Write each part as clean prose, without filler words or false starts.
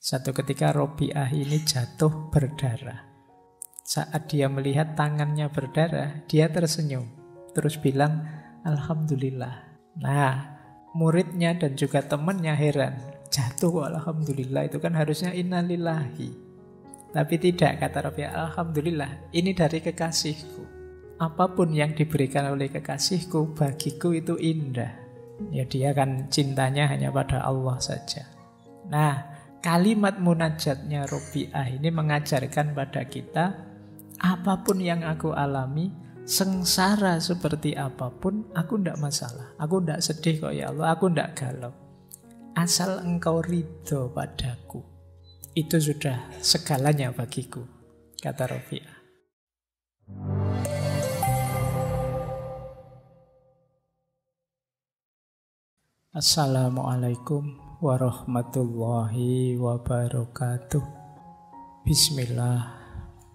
Satu ketika Robiah ini jatuh berdarah. Saat dia melihat tangannya berdarah, dia tersenyum. Terus bilang, Alhamdulillah. Nah, muridnya dan juga temannya heran. Jatuh Alhamdulillah, itu kan harusnya innalillahi. Tapi tidak, kata Robiah, Alhamdulillah, ini dari kekasihku. Apapun yang diberikan oleh kekasihku, bagiku itu indah. Ya dia kan cintanya hanya pada Allah saja. Nah, kalimat munajatnya Robiah ini mengajarkan pada kita, apapun yang aku alami, sengsara seperti apapun, aku tidak masalah. Aku tidak sedih kok ya Allah, aku tidak galau. Asal engkau ridho padaku, itu sudah segalanya bagiku, kata Robiah. Assalamualaikum warahmatullahi wabarakatuh. Bismillah,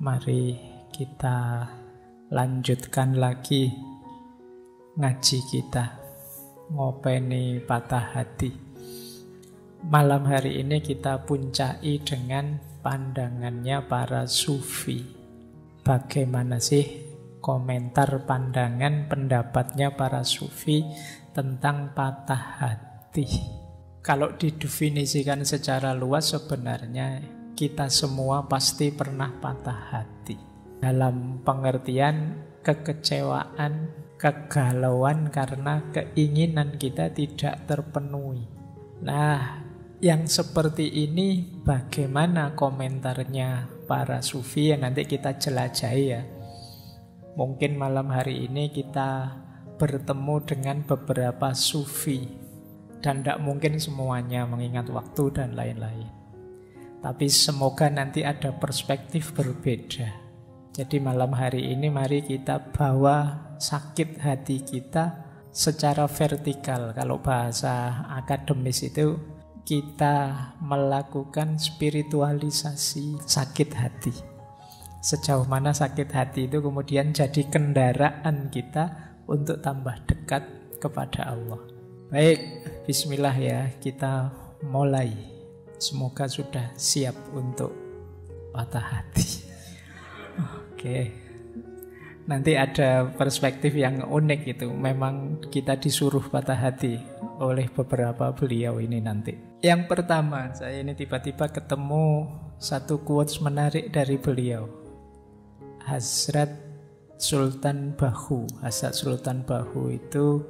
mari kita lanjutkan lagi ngaji kita, ngopeni patah hati. Malam hari ini kita puncai dengan pandangannya para sufi. Bagaimana sih komentar, pandangan, pendapatnya para sufi tentang patah hati? Kalau didefinisikan secara luas, sebenarnya kita semua pasti pernah patah hati. Dalam pengertian kekecewaan, kegalauan karena keinginan kita tidak terpenuhi. Nah, yang seperti ini bagaimana komentarnya para sufi yang nanti kita jelajahi ya. Mungkin malam hari ini kita bertemu dengan beberapa sufi. Dan tidak mungkin semuanya mengingat waktu dan lain-lain. Tapi semoga nanti ada perspektif berbeda. Jadi malam hari ini mari kita bawa sakit hati kita secara vertikal. Kalau bahasa akademis itu kita melakukan spiritualisasi sakit hati. Sejauh mana sakit hati itu kemudian jadi kendaraan kita untuk tambah dekat kepada Allah. Baik, bismillah ya, kita mulai. Semoga sudah siap untuk patah hati. Oke. Nanti ada perspektif yang unik itu. Memang kita disuruh patah hati oleh beberapa beliau ini nanti. Yang pertama, saya ini tiba-tiba ketemu satu quotes menarik dari beliau. Hazrat Sultan Bahu. Hazrat Sultan Bahu itu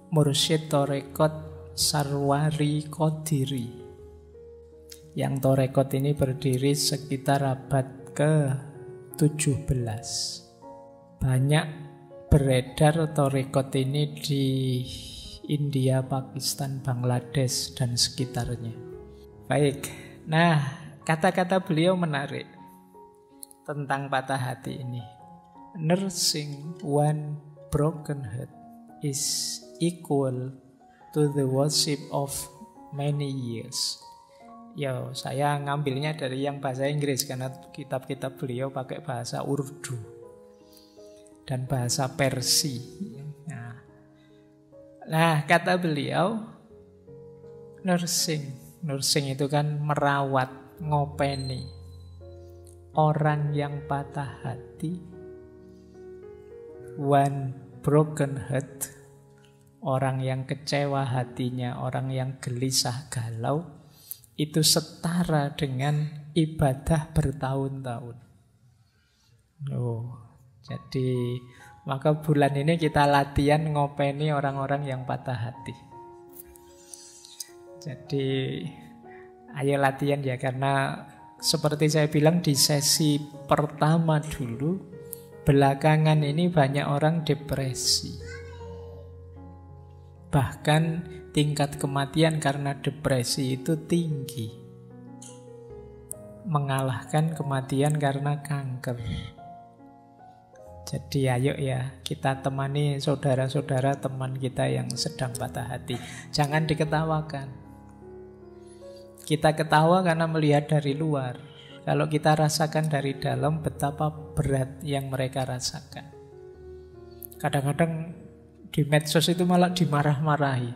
Mursyid Torekot Sarwari Qadiri. Yang Torekot ini berdiri sekitar abad ke-17. Banyak beredar Torekot ini di India, Pakistan, Bangladesh, dan sekitarnya. Baik, nah kata-kata beliau menarik tentang patah hati ini. Nursing one broken heart is equal to the worship of many years. Ya, saya ngambilnya dari yang bahasa Inggris karena kitab-kitab beliau pakai bahasa Urdu dan bahasa Persia. Nah, kata beliau, nursing itu kan merawat, ngopeni. Orang yang patah hati, one broken heart, orang yang kecewa hatinya, orang yang gelisah galau, itu setara dengan ibadah bertahun-tahun. Jadi maka bulan ini kita latihan ngopeni orang-orang yang patah hati. Jadi ayo latihan ya, karena seperti saya bilang di sesi pertama dulu, belakangan ini banyak orang depresi. Bahkan tingkat kematian karena depresi itu tinggi, mengalahkan kematian karena kanker. Jadi ayo ya, kita temani saudara-saudara teman kita yang sedang patah hati. Jangan diketawakan. Kita ketawa karena melihat dari luar. Kalau kita rasakan dari dalam, betapa berat yang mereka rasakan. Kadang-kadang di medsos itu malah dimarah-marahi.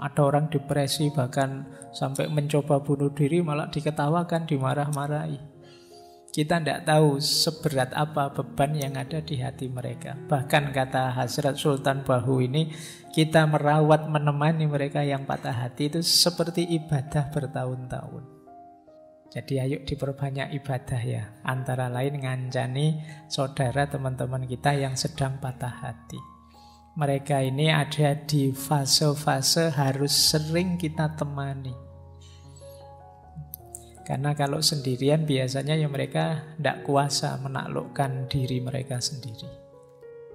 Ada orang depresi bahkan sampai mencoba bunuh diri malah diketawakan, dimarah-marahi. Kita tidak tahu seberat apa beban yang ada di hati mereka. Bahkan kata Hazrat Sultan Bahu ini, kita merawat, menemani mereka yang patah hati itu seperti ibadah bertahun-tahun. Jadi ayo diperbanyak ibadah ya. Antara lain ngancani saudara teman-teman kita yang sedang patah hati. Mereka ini ada di fase-fase harus sering kita temani. Karena kalau sendirian biasanya ya mereka tidak kuasa menaklukkan diri mereka sendiri.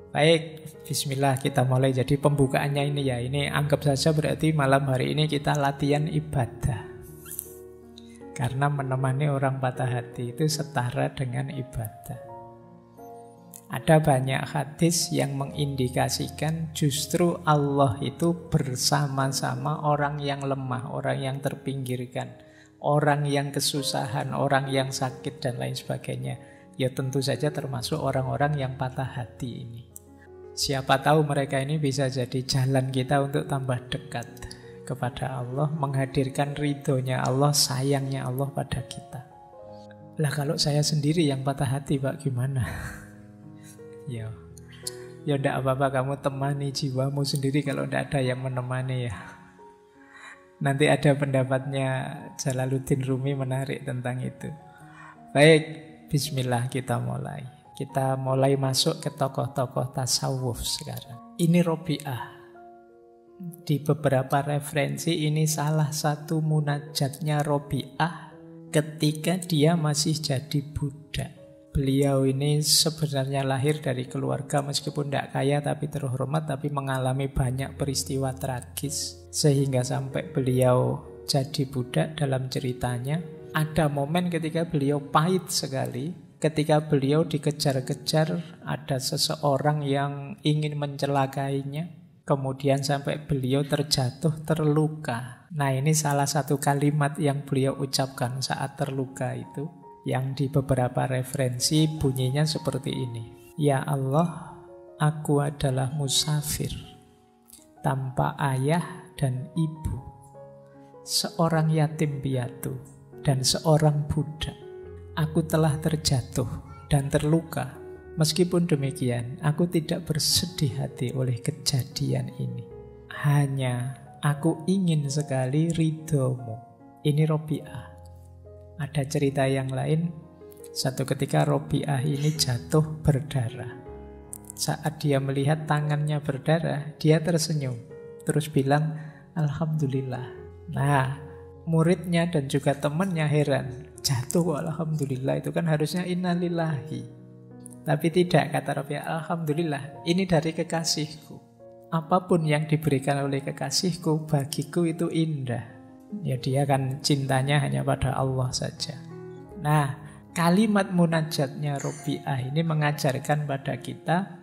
Baik, bismillah kita mulai. Jadi pembukaannya ini ya, ini anggap saja berarti malam hari ini kita latihan ibadah. Karena menemani orang patah hati itu setara dengan ibadah. Ada banyak hadis yang mengindikasikan justru Allah itu bersama-sama orang yang lemah, orang yang terpinggirkan, orang yang kesusahan, orang yang sakit dan lain sebagainya. Ya tentu saja termasuk orang-orang yang patah hati ini. Siapa tahu mereka ini bisa jadi jalan kita untuk tambah dekat kepada Allah, menghadirkan ridhonya Allah, sayangnya Allah pada kita. Lah kalau saya sendiri yang patah hati Pak, gimana? Ya enggak apa-apa, kamu temani jiwamu sendiri kalau enggak ada yang menemani ya. Nanti ada pendapatnya Jalaluddin Rumi menarik tentang itu. Baik, bismillah kita mulai. Kita mulai masuk ke tokoh-tokoh tasawuf sekarang. Ini Robi'ah. Di beberapa referensi ini salah satu munajatnya Robi'ah ketika dia masih jadi budak. Beliau ini sebenarnya lahir dari keluarga meskipun tidak kaya tapi terhormat, tapi mengalami banyak peristiwa tragis sehingga sampai beliau jadi budak. Dalam ceritanya ada momen ketika beliau pahit sekali, ketika beliau dikejar-kejar, ada seseorang yang ingin mencelakainya, kemudian sampai beliau terjatuh, terluka. Nah ini salah satu kalimat yang beliau ucapkan saat terluka itu, yang di beberapa referensi bunyinya seperti ini. Ya Allah, aku adalah musafir, tanpa ayah dan ibu, seorang yatim piatu, dan seorang budak. Aku telah terjatuh dan terluka. Meskipun demikian, aku tidak bersedih hati oleh kejadian ini. Hanya aku ingin sekali ridhomu. Ini Robi'ah. Ada cerita yang lain, satu ketika Robi'ah ini jatuh berdarah. Saat dia melihat tangannya berdarah, dia tersenyum. Terus bilang, Alhamdulillah. Nah, muridnya dan juga temannya heran. Jatuh Alhamdulillah, itu kan harusnya innalillahi. Tapi tidak, kata Robi'ah, Alhamdulillah, ini dari kekasihku. Apapun yang diberikan oleh kekasihku, bagiku itu indah. Ya dia kan cintanya hanya pada Allah saja. Nah, kalimat munajatnya Robi'ah ini mengajarkan pada kita,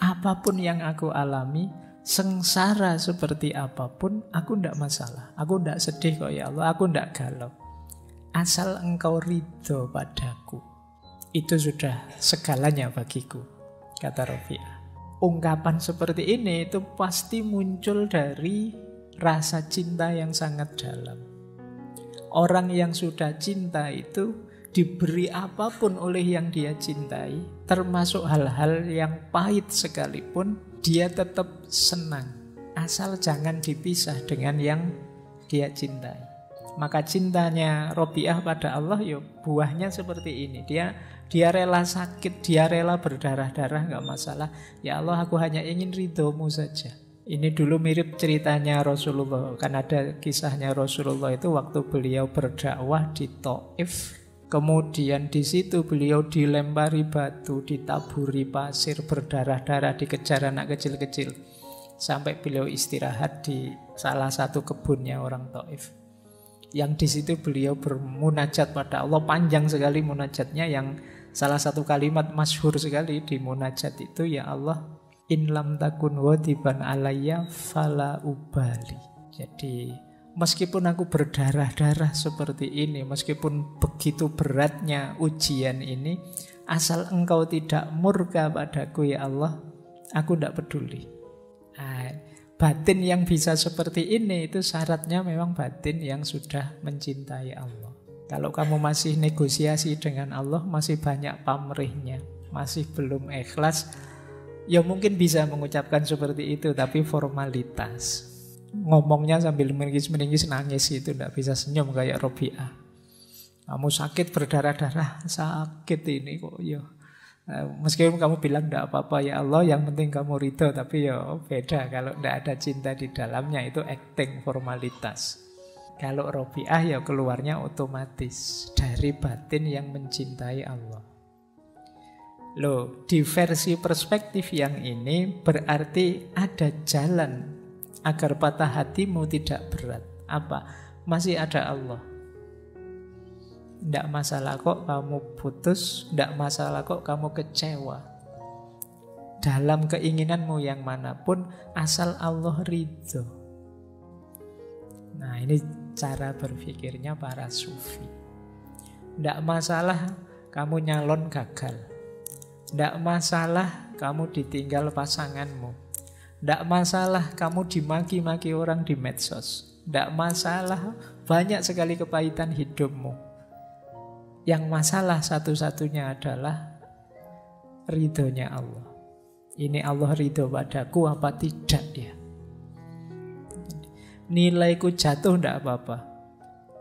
apapun yang aku alami, sengsara seperti apapun, aku tidak masalah. Aku tidak sedih kok ya Allah, aku tidak galau. Asal engkau ridho padaku, itu sudah segalanya bagiku, kata Robi'ah. Ungkapan seperti ini itu pasti muncul dari rasa cinta yang sangat dalam. Orang yang sudah cinta itu diberi apapun oleh yang dia cintai, termasuk hal-hal yang pahit sekalipun, dia tetap senang. Asal jangan dipisah dengan yang dia cintai. Maka cintanya Robi'ah pada Allah ya buahnya seperti ini. Dia rela sakit, dia rela berdarah-darah, gak masalah. Ya Allah, aku hanya ingin ridhomu saja. Ini dulu mirip ceritanya Rasulullah. Kan ada kisahnya Rasulullah itu waktu beliau berdakwah di Taif. Kemudian di situ beliau dilempari batu, ditaburi pasir, berdarah-darah, dikejar anak kecil-kecil. Sampai beliau istirahat di salah satu kebunnya orang Taif. Yang di situ beliau bermunajat pada Allah, panjang sekali munajatnya, yang salah satu kalimat masyhur sekali di munajat itu, ya Allah, in lam takun wadiban alayya fala ubali. Jadi meskipun aku berdarah-darah seperti ini, meskipun begitu beratnya ujian ini, asal engkau tidak murka padaku ya Allah, aku tidak peduli. Nah, batin yang bisa seperti ini itu syaratnya memang batin yang sudah mencintai Allah. Kalau kamu masih negosiasi dengan Allah, masih banyak pamrihnya, masih belum ikhlas, ya mungkin bisa mengucapkan seperti itu, tapi formalitas. Ngomongnya sambil meringis-meringis nangis itu tidak bisa senyum kayak Robiah. Kamu sakit berdarah-darah, sakit ini kok ya. Meskipun kamu bilang tidak apa-apa ya Allah, yang penting kamu ridho, tapi ya beda kalau tidak ada cinta di dalamnya, itu acting, formalitas. Kalau Robiah ya keluarnya otomatis dari batin yang mencintai Allah. Loh, di versi perspektif yang ini berarti ada jalan agar patah hatimu tidak berat. Apa? Masih ada Allah. Tidak masalah kok kamu putus, tidak masalah kok kamu kecewa. Dalam keinginanmu yang manapun, asal Allah ridho. Nah, ini cara berpikirnya para sufi. Tidak masalah kamu nyalon gagal. Tidak masalah kamu ditinggal pasanganmu. Tidak masalah kamu dimaki-maki orang di medsos. Tidak masalah banyak sekali kepahitan hidupmu. Yang masalah satu-satunya adalah ridhonya Allah. Ini Allah ridho padaku apa tidak ya? Nilaiku jatuh tidak apa-apa.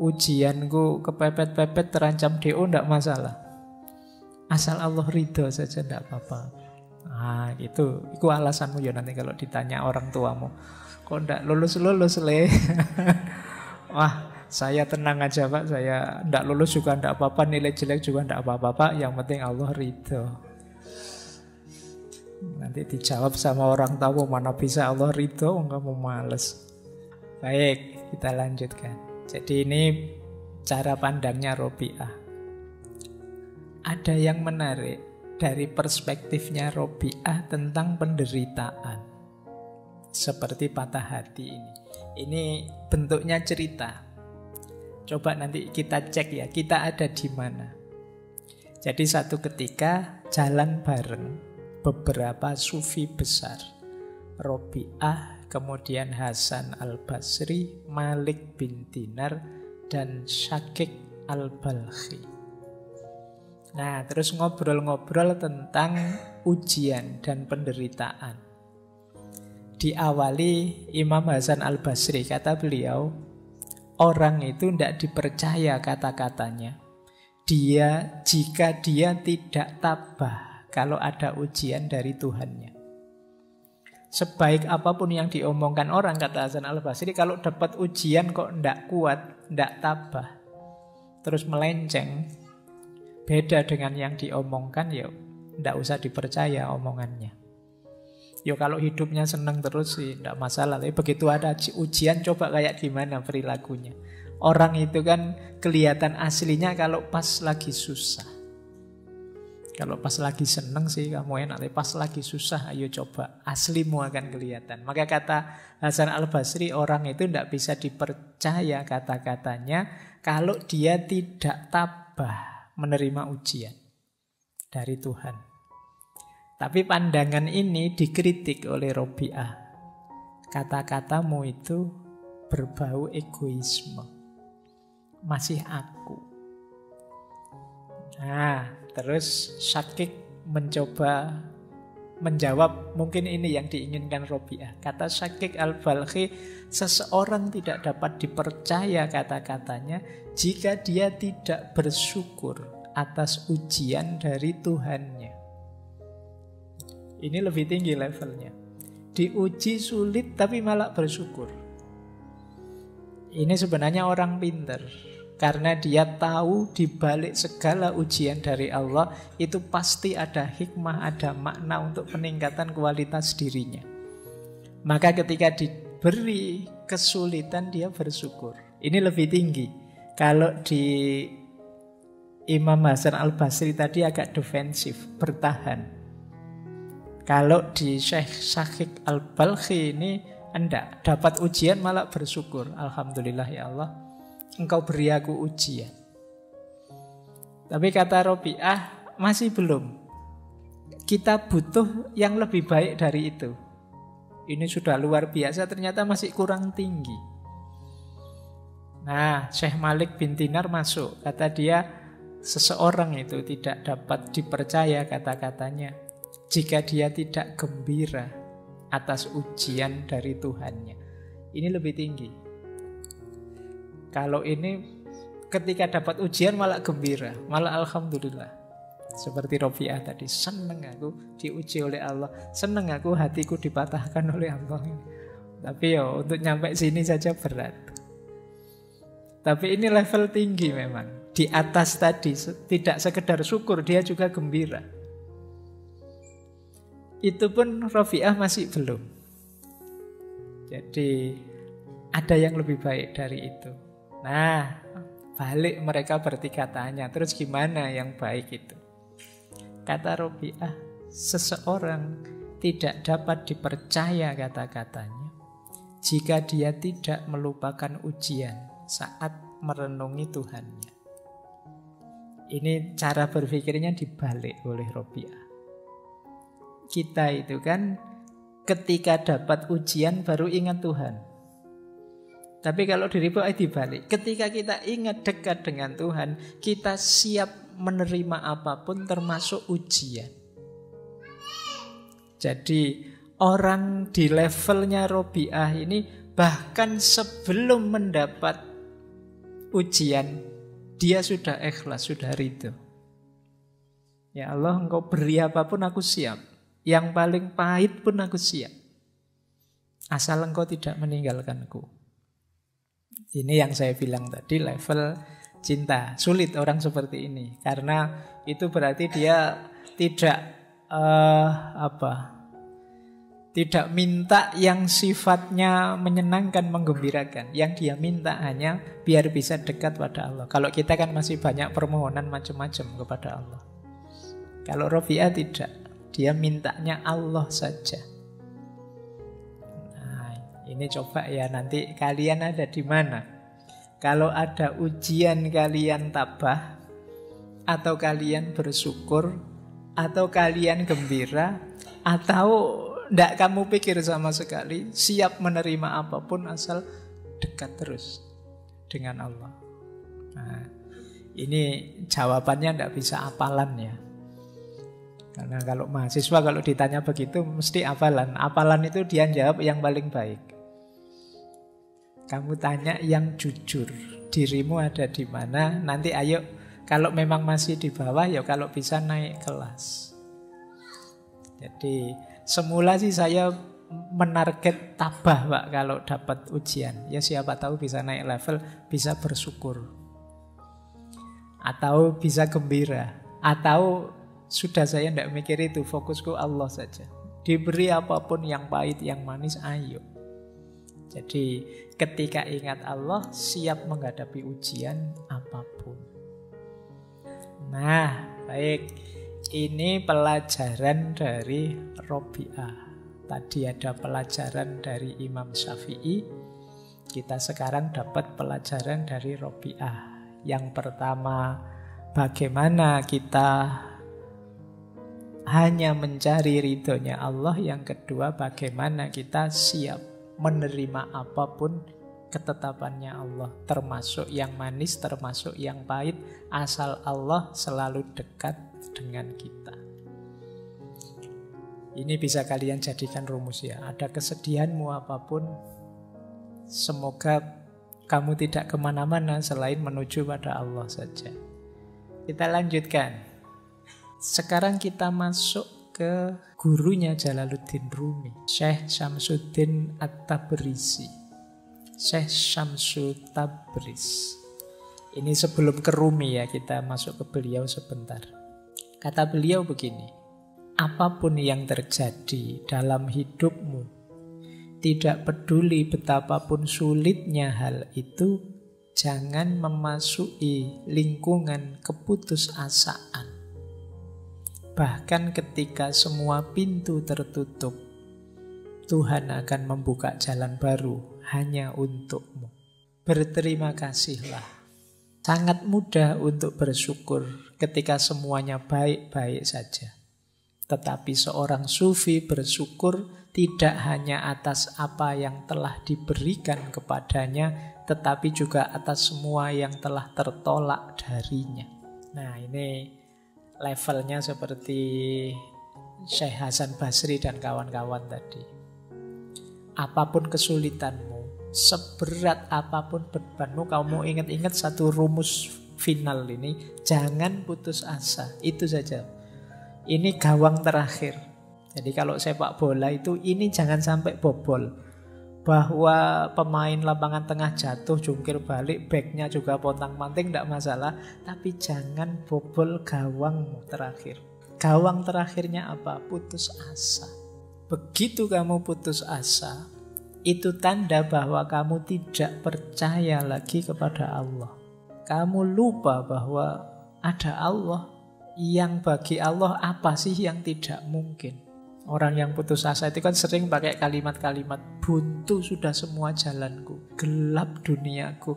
Ujianku kepepet-pepet terancam DO tidak masalah. Asal Allah ridho saja tidak apa-apa. Nah itu alasanmu ya nanti kalau ditanya orang tuamu. Kok tidak lulus-lulus le? Wah, saya tenang aja Pak, saya tidak lulus juga tidak apa-apa, nilai jelek juga tidak apa-apa Pak, yang penting Allah ridho. Nanti dijawab sama orang tua, mana bisa Allah ridho, kamu males. Baik, kita lanjutkan. Jadi ini cara pandangnya Robiah. Ada yang menarik dari perspektifnya Robiah tentang penderitaan. Seperti patah hati ini. Ini bentuknya cerita. Coba nanti kita cek ya, kita ada di mana. Jadi satu ketika jalan bareng beberapa sufi besar. Robiah, kemudian Hasan al-Basri, Malik bin Dinar, dan Syakik al-Balkhi. Nah, terus ngobrol-ngobrol tentang ujian dan penderitaan. Diawali Imam Hasan al-Basri, kata beliau, orang itu tidak dipercaya kata-katanya. Jika dia tidak tabah kalau ada ujian dari Tuhannya. Sebaik apapun yang diomongkan orang, kata Hasan al-Basri, kalau dapat ujian kok tidak kuat, tidak tabah, terus melenceng, beda dengan yang diomongkan, ya tidak usah dipercaya omongannya. Ya kalau hidupnya senang terus sih tidak masalah. Tapi begitu ada ujian, coba kayak gimana perilakunya. Orang itu kan kelihatan aslinya kalau pas lagi susah. Kalau pas lagi senang sih kamu enak. Tapi pas lagi susah, ayo coba. Aslimu akan kelihatan. Maka kata Hasan al-Basri, orang itu tidak bisa dipercaya kata-katanya kalau dia tidak tabah menerima ujian dari Tuhan. Tapi pandangan ini dikritik oleh Robiah. Kata-katamu itu berbau egoisme. Masih aku. Nah, terus Syakik mencoba menjawab mungkin ini yang diinginkan Robiah. Kata Syakik al-Balkhi, seseorang tidak dapat dipercaya kata-katanya jika dia tidak bersyukur atas ujian dari Tuhannya. Ini lebih tinggi levelnya. Diuji sulit tapi malah bersyukur. Ini sebenarnya orang pintar. Karena dia tahu di balik segala ujian dari Allah itu pasti ada hikmah, ada makna untuk peningkatan kualitas dirinya. Maka ketika diberi kesulitan dia bersyukur. Ini lebih tinggi. Kalau di Imam Hasan al-Basri tadi agak defensif, bertahan. Kalau di Syakik al-Balkhi ini enggak, dapat ujian malah bersyukur. Alhamdulillah ya Allah, Engkau beri aku ujian. Tapi kata Robiah, masih belum. Kita butuh yang lebih baik dari itu. ini sudah luar biasa, ternyata masih kurang tinggi. Nah, Syekh Malik bin Dinar masuk. Kata dia, seseorang itu tidak dapat dipercaya kata-katanya jika dia tidak gembira atas ujian dari Tuhannya. Ini lebih tinggi. Kalau ini ketika dapat ujian malah gembira, malah alhamdulillah. Seperti Robiah tadi, seneng aku diuji oleh Allah, seneng aku hatiku dipatahkan oleh Allah. Tapi ya untuk nyampe sini saja berat. Tapi ini level tinggi memang. Di atas tadi tidak sekedar syukur, dia juga gembira. Itu pun Robiah masih belum. Jadi ada yang lebih baik dari itu. Nah, balik mereka bertiga tanya, terus gimana yang baik itu? Kata Robiah, seseorang tidak dapat dipercaya kata-katanya jika dia tidak melupakan ujian saat merenungi Tuhannya. Ini cara berpikirnya dibalik oleh Robiah. Kita itu kan ketika dapat ujian baru ingat Tuhan. Tapi kalau diribu dibalik. Ketika kita ingat dekat dengan Tuhan, kita siap menerima apapun termasuk ujian. Jadi orang di levelnya Robiah ini bahkan sebelum mendapat ujian, dia sudah ikhlas, sudah ridho. Ya Allah, engkau beri apapun aku siap. Yang paling pahit pun aku siap. Asal engkau tidak meninggalkanku. Ini yang saya bilang tadi, level cinta. Sulit orang seperti ini. Karena itu berarti dia tidak tidak minta yang sifatnya menyenangkan, menggembirakan. Yang dia minta hanya biar bisa dekat pada Allah. Kalau kita kan masih banyak permohonan macam-macam kepada Allah. Kalau Robiah tidak. Dia mintanya Allah saja. Ini coba ya nanti kalian ada di mana. Kalau ada ujian kalian tabah, atau kalian bersyukur, atau kalian gembira, atau tidak kamu pikir sama sekali, siap menerima apapun asal dekat terus dengan Allah. Nah, ini jawabannya tidak bisa hafalan ya. Karena kalau mahasiswa kalau ditanya begitu mesti hafalan. Hafalan itu dia jawab yang paling baik. Kamu tanya yang jujur, dirimu ada di mana, nanti ayo kalau memang masih di bawah ya kalau bisa naik kelas. Jadi semula sih saya menarget tabah Pak kalau dapat ujian. Ya siapa tahu bisa naik level, bisa bersyukur. Atau bisa gembira. Atau sudah saya tidak mikir itu, fokusku Allah saja. Diberi apapun yang pahit, yang manis, ayo. Jadi ketika ingat Allah, siap menghadapi ujian apapun. Nah, baik. Ini pelajaran dari Robiah. Tadi ada pelajaran dari Imam Syafi'i. Kita sekarang dapat pelajaran dari Robiah. Yang pertama, bagaimana kita hanya mencari ridhonya Allah. Yang kedua, bagaimana kita siap menerima apapun ketetapannya Allah, termasuk yang manis, termasuk yang pahit, asal Allah selalu dekat dengan kita. Ini bisa kalian jadikan rumus ya. Ada kesedihanmu apapun, semoga kamu tidak kemana-mana selain menuju pada Allah saja. Kita lanjutkan. Sekarang kita masuk ke gurunya Jalaluddin Rumi, Syekh Syamsuddin At-Tabrisi. Syekh Syamsu Tabriz. Ini sebelum ke Rumi ya, kita masuk ke beliau sebentar. Kata beliau begini, apapun yang terjadi dalam hidupmu, tidak peduli betapapun sulitnya hal itu, jangan memasuki lingkungan keputusasaan. Bahkan ketika semua pintu tertutup, Tuhan akan membuka jalan baru hanya untukmu. Berterima kasihlah. Sangat mudah untuk bersyukur ketika semuanya baik-baik saja. Tetapi seorang sufi bersyukur tidak hanya atas apa yang telah diberikan kepadanya, tetapi juga atas semua yang telah tertolak darinya. Nah, ini levelnya seperti Syekh Hasan Basri dan kawan-kawan tadi. Apapun kesulitanmu, seberat apapun bebanmu, kamu ingat-ingat satu rumus final ini, jangan putus asa. Itu saja. Ini gawang terakhir. Jadi kalau sepak bola itu, ini jangan sampai bobol. Bahwa pemain lapangan tengah jatuh, jungkir balik, backnya juga pontang-panting, tidak masalah. Tapi jangan bobol gawangmu terakhir. Gawang terakhirnya apa? Putus asa. Begitu kamu putus asa, itu tanda bahwa kamu tidak percaya lagi kepada Allah. Kamu lupa bahwa ada Allah. Yang bagi Allah apa sih yang tidak mungkin? Orang yang putus asa itu kan sering pakai kalimat-kalimat, buntu sudah semua jalanku, gelap duniaku,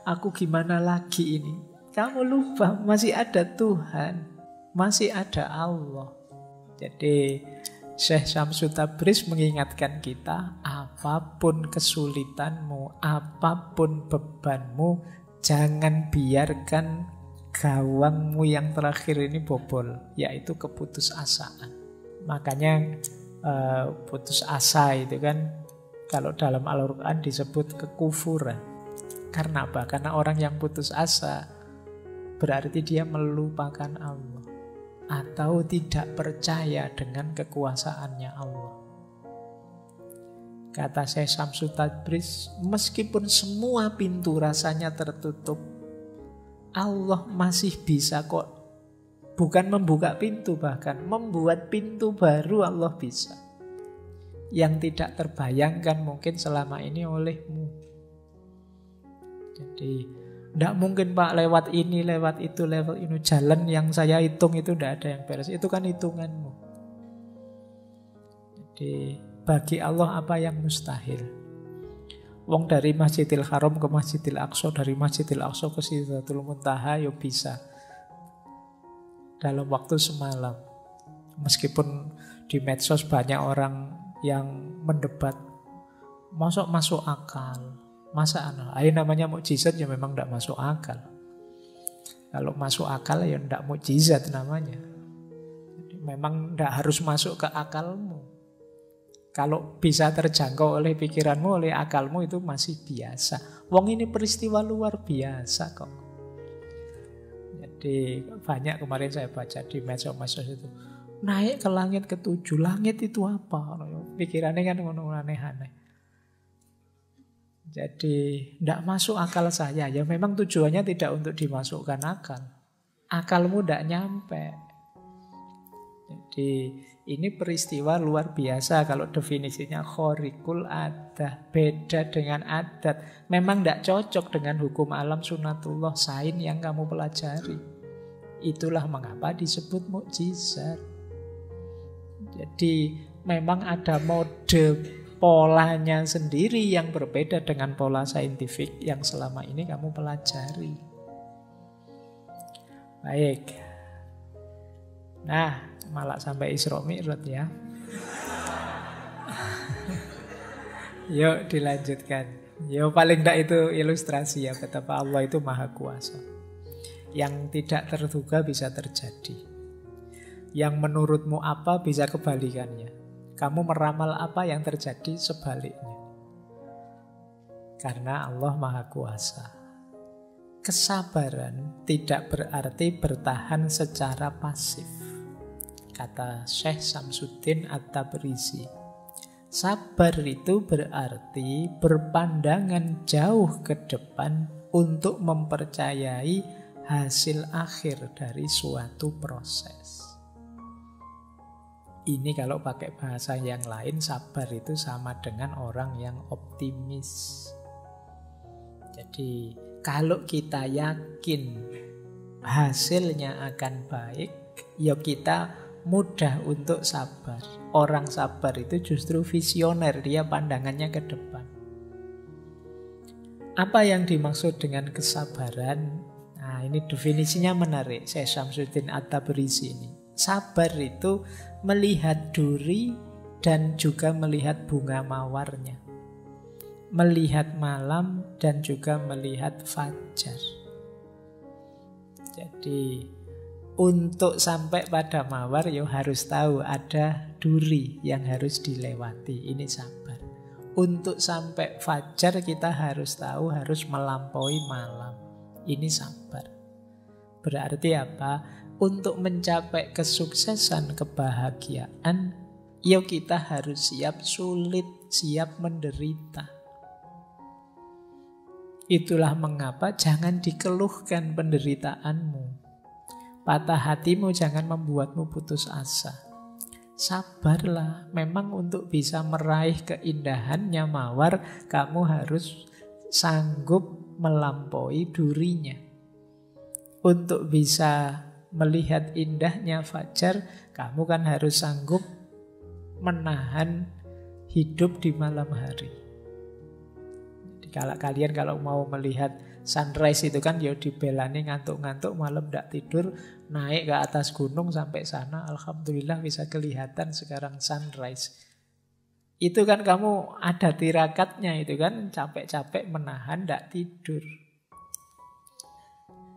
aku gimana lagi ini? Kamu lupa masih ada Tuhan, masih ada Allah. Jadi Syekh Syamsul Tabriz mengingatkan kita, apapun kesulitanmu, apapun bebanmu, jangan biarkan gawangmu yang terakhir ini bobol, yaitu keputusasaan. Makanya putus asa itu kan kalau dalam Al-Quran disebut kekufuran. Karena apa? Karena orang yang putus asa berarti dia melupakan Allah atau tidak percaya dengan kekuasaannya Allah. Kata Syekh Syamsul Tabriz, meskipun semua pintu rasanya tertutup, Allah masih bisa kok. Bukan membuka pintu, bahkan membuat pintu baru Allah bisa. Yang tidak terbayangkan mungkin selama ini olehmu. Jadi tidak mungkin Pak lewat ini, lewat itu, lewat ini. Jalan yang saya hitung itu tidak ada yang beres. Itu kan hitunganmu. Jadi bagi Allah apa yang mustahil? Wong dari Masjidil Haram ke Masjidil Aqsa, dari Masjidil Aqsa ke Sidratul Muntaha, ya bisa dalam waktu semalam. Meskipun di medsos banyak orang yang mendebat, masuk akal, masa namanya mukjizat ya memang tidak masuk akal. Kalau masuk akal ya tidak mukjizat namanya. Jadi memang tidak harus masuk ke akalmu. Kalau bisa terjangkau oleh pikiranmu, oleh akalmu, itu masih biasa. Wong ini peristiwa luar biasa kok. Jadi banyak kemarin saya baca di medsos itu, naik ke langit ke-7. Langit itu apa? Pikirannya kan aneh-aneh. Jadi tidak masuk akal saya. Ya memang tujuannya tidak untuk dimasukkan akal. Akalmu tidak nyampe. Jadi ini peristiwa luar biasa. Kalau definisinya khorikul adat, beda dengan adat. Memang tidak cocok dengan hukum alam sunatullah, sains yang kamu pelajari. Itulah mengapa disebut mukjizat. Jadi memang ada mode polanya sendiri yang berbeda dengan pola saintifik yang selama ini kamu pelajari. Baik. Nah, malah sampai Isra Mi'raj ya. Yuk dilanjutkan. Yuk paling tidak itu ilustrasi ya betapa Allah itu maha kuasa. Yang tidak terduga bisa terjadi. Yang menurutmu apa bisa kebalikannya. Kamu meramal apa yang terjadi sebaliknya. Karena Allah maha kuasa. Kesabaran tidak berarti bertahan secara pasif. Kata Syekh Samsuddin At-Tabrizi, sabar itu berarti berpandangan jauh ke depan untuk mempercayai hasil akhir dari suatu proses. Ini kalau pakai bahasa yang lain, sabar itu sama dengan orang yang optimis. Jadi kalau kita yakin hasilnya akan baik, ya kita mudah untuk sabar. Orang sabar itu justru visioner, dia pandangannya ke depan. Apa yang dimaksud dengan kesabaran? Nah, ini definisinya menarik. Syekh Syamsuddin At-Tabrizi ini. Sabar itu melihat duri dan juga melihat bunga mawarnya. Melihat malam dan juga melihat fajar. Jadi untuk sampai pada mawar ya harus tahu ada duri yang harus dilewati. Ini sabar. Untuk sampai fajar kita harus tahu harus melampaui malam. Ini sabar. Berarti apa? Untuk mencapai kesuksesan, kebahagiaan, ya kita harus siap sulit, siap menderita. Itulah mengapa jangan dikeluhkan penderitaanmu. Patah hatimu jangan membuatmu putus asa. Sabarlah, memang untuk bisa meraih keindahannya mawar, kamu harus sanggup melampaui durinya. Untuk bisa melihat indahnya fajar, kamu kan harus sanggup menahan hidup di malam hari. Kalau kalian mau melihat sunrise itu kan ya dibelani ngantuk-ngantuk malam tidak tidur, naik ke atas gunung sampai sana, alhamdulillah bisa kelihatan sekarang sunrise. Itu kan kamu ada tirakatnya, itu kan capek-capek menahan tidak tidur.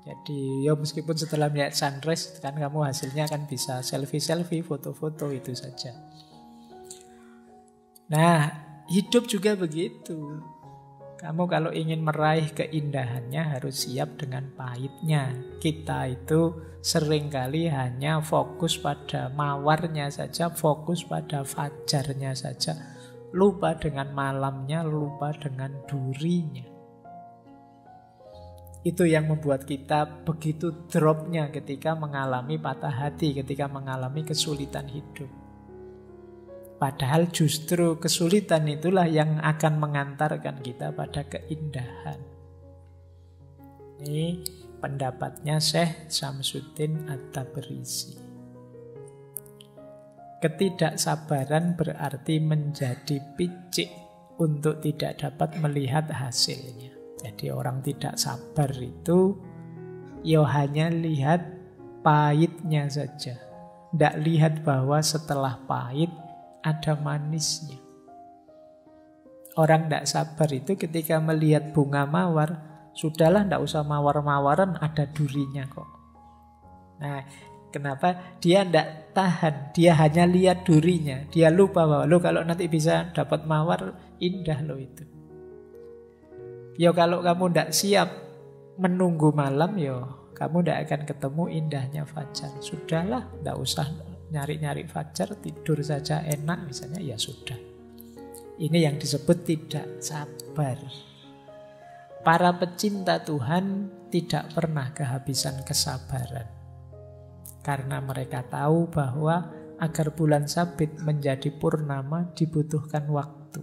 Jadi ya meskipun setelah melihat sunrise kan kamu hasilnya kan bisa selfie-selfie, foto-foto, itu saja. Nah, hidup juga begitu. Kamu kalau ingin meraih keindahannya harus siap dengan pahitnya. Kita itu seringkali hanya fokus pada mawarnya saja, fokus pada fajarnya saja. Lupa dengan malamnya, lupa dengan durinya. Itu yang membuat kita begitu dropnya ketika mengalami patah hati, ketika mengalami kesulitan hidup. Padahal justru kesulitan itulah yang akan mengantarkan kita pada keindahan. Ini pendapatnya Syekh Syamsuddin At-Tabrisi. Ketidaksabaran berarti menjadi picik untuk tidak dapat melihat hasilnya. Jadi orang tidak sabar itu ya hanya lihat pahitnya saja. Tidak lihat bahwa setelah pahit ada manisnya. Orang tidak sabar itu ketika melihat bunga mawar, sudahlah tidak usah mawar-mawaran, ada durinya kok. Nah, kenapa? Dia tidak tahan, dia hanya lihat durinya. Dia lupa bahwa kalau nanti bisa dapat mawar, indah loh itu. Ya kalau kamu tidak siap menunggu malam, ya kamu tidak akan ketemu indahnya fajar. Sudahlah, tidak usah nyari-nyari fajar, tidur saja enak misalnya, ya sudah. Ini yang disebut tidak sabar. Para pecinta Tuhan tidak pernah kehabisan kesabaran. Karena mereka tahu bahwa agar bulan sabit menjadi purnama dibutuhkan waktu.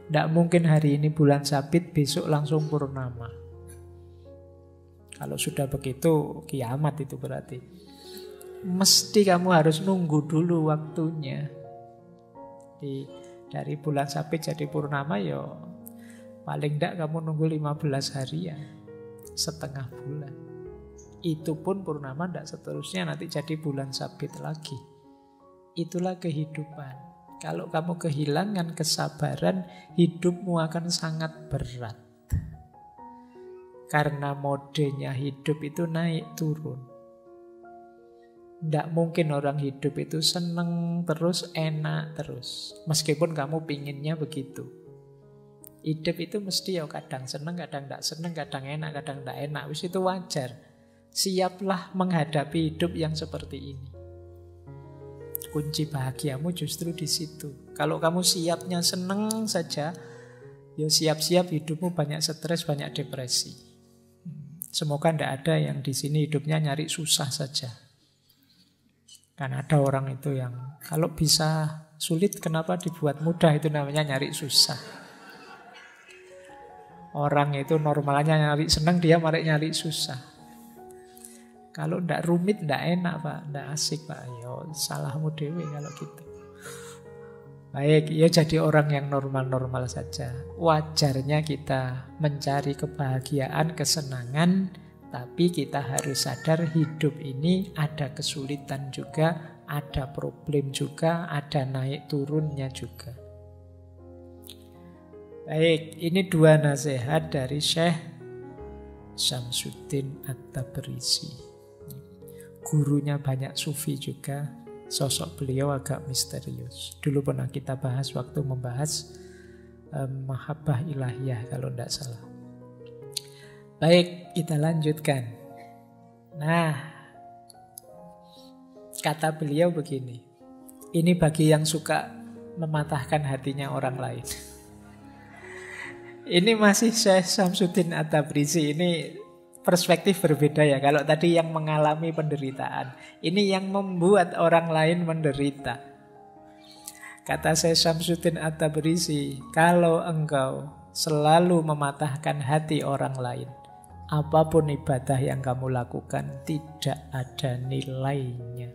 Tidak mungkin hari ini bulan sabit, besok langsung purnama. Kalau sudah begitu, kiamat itu berarti. Mesti kamu harus nunggu dulu waktunya. Dari bulan sabit jadi purnama ya paling tidak kamu nunggu 15 harian, setengah bulan. Itu pun purnama tidak seterusnya nanti jadi bulan sabit lagi. Itulah kehidupan. Kalau kamu kehilangan kesabaran, hidupmu akan sangat berat. Karena modenya hidup itu naik turun. Tidak mungkin orang hidup itu seneng terus, enak terus. Meskipun kamu pinginnya begitu. Hidup itu mesti ya kadang seneng, kadang tidak seneng, kadang enak, kadang tidak enak. Wis itu wajar. Siaplah menghadapi hidup yang seperti ini. Kunci bahagiamu justru di situ. Kalau kamu siapnya seneng saja, ya siap-siap hidupmu banyak stres, banyak depresi. Semoga tidak ada yang di sini hidupnya nyari susah saja. Kan ada orang itu yang kalau bisa sulit kenapa dibuat mudah, itu namanya nyari susah. Orang itu normalnya nyari senang, dia malah nyari susah. Kalau ndak rumit ndak enak Pak, ndak asik Pak. Yo salahmu dewe kalau gitu. Baik, ya jadi orang yang normal-normal saja. Wajarnya kita mencari kebahagiaan, kesenangan Tapi kita harus sadar hidup ini ada kesulitan juga, ada problem juga, ada naik turunnya juga. Baik, ini 2 nasihat dari Syekh Syamsuddin At-Tabrisi. Gurunya banyak sufi juga, sosok beliau agak misterius. Dulu pernah kita bahas waktu membahas Mahabbah Ilahiyah kalau tidak salah. Baik, kita lanjutkan. Nah, kata beliau begini. Ini bagi yang suka mematahkan hatinya orang lain. Ini masih Syekh Syamsuddin At-Tabrisi. Ini perspektif berbeda ya. Kalau tadi yang mengalami penderitaan, ini yang membuat orang lain menderita. Kata Syekh Syamsuddin At-Tabrisi, kalau engkau selalu mematahkan hati orang lain, apapun ibadah yang kamu lakukan tidak ada nilainya.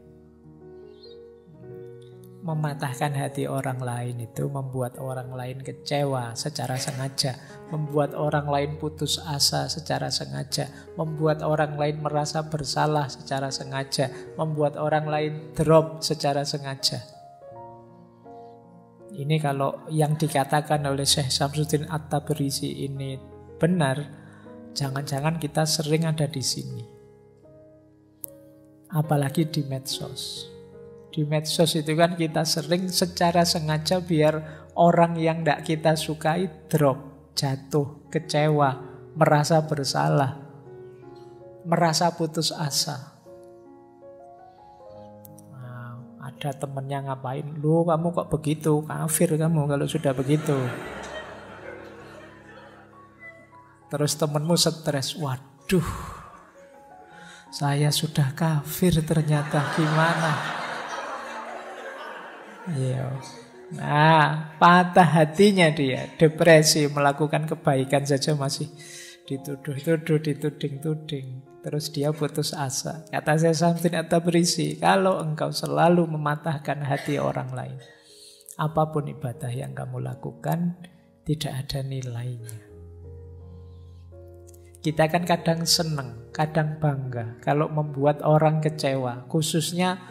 Mematahkan hati orang lain itu membuat orang lain kecewa secara sengaja, membuat orang lain putus asa secara sengaja, membuat orang lain merasa bersalah secara sengaja, membuat orang lain drop secara sengaja. Ini kalau yang dikatakan oleh Syekh Syamsuddin At-Tabrisi ini benar, jangan-jangan kita sering ada di sini. Apalagi di medsos. Di medsos itu kan kita sering secara sengaja biar orang yang tidak kita sukai drop, jatuh, kecewa, merasa bersalah, merasa putus asa. Nah, ada temennya ngapain, lu kamu kok begitu, kafir kamu kalau sudah begitu. Terus temenmu stres, waduh, saya sudah kafir ternyata, gimana? Iya. Nah, patah hatinya dia, depresi, melakukan kebaikan saja masih dituduh-tuduh, dituding-tuding. Terus dia putus asa. Kata Syekh Syamsuddin At-Tabrisi, kalau engkau selalu mematahkan hati orang lain, apapun ibadah yang kamu lakukan tidak ada nilainya. Kita kan kadang senang, kadang bangga kalau membuat orang kecewa, khususnya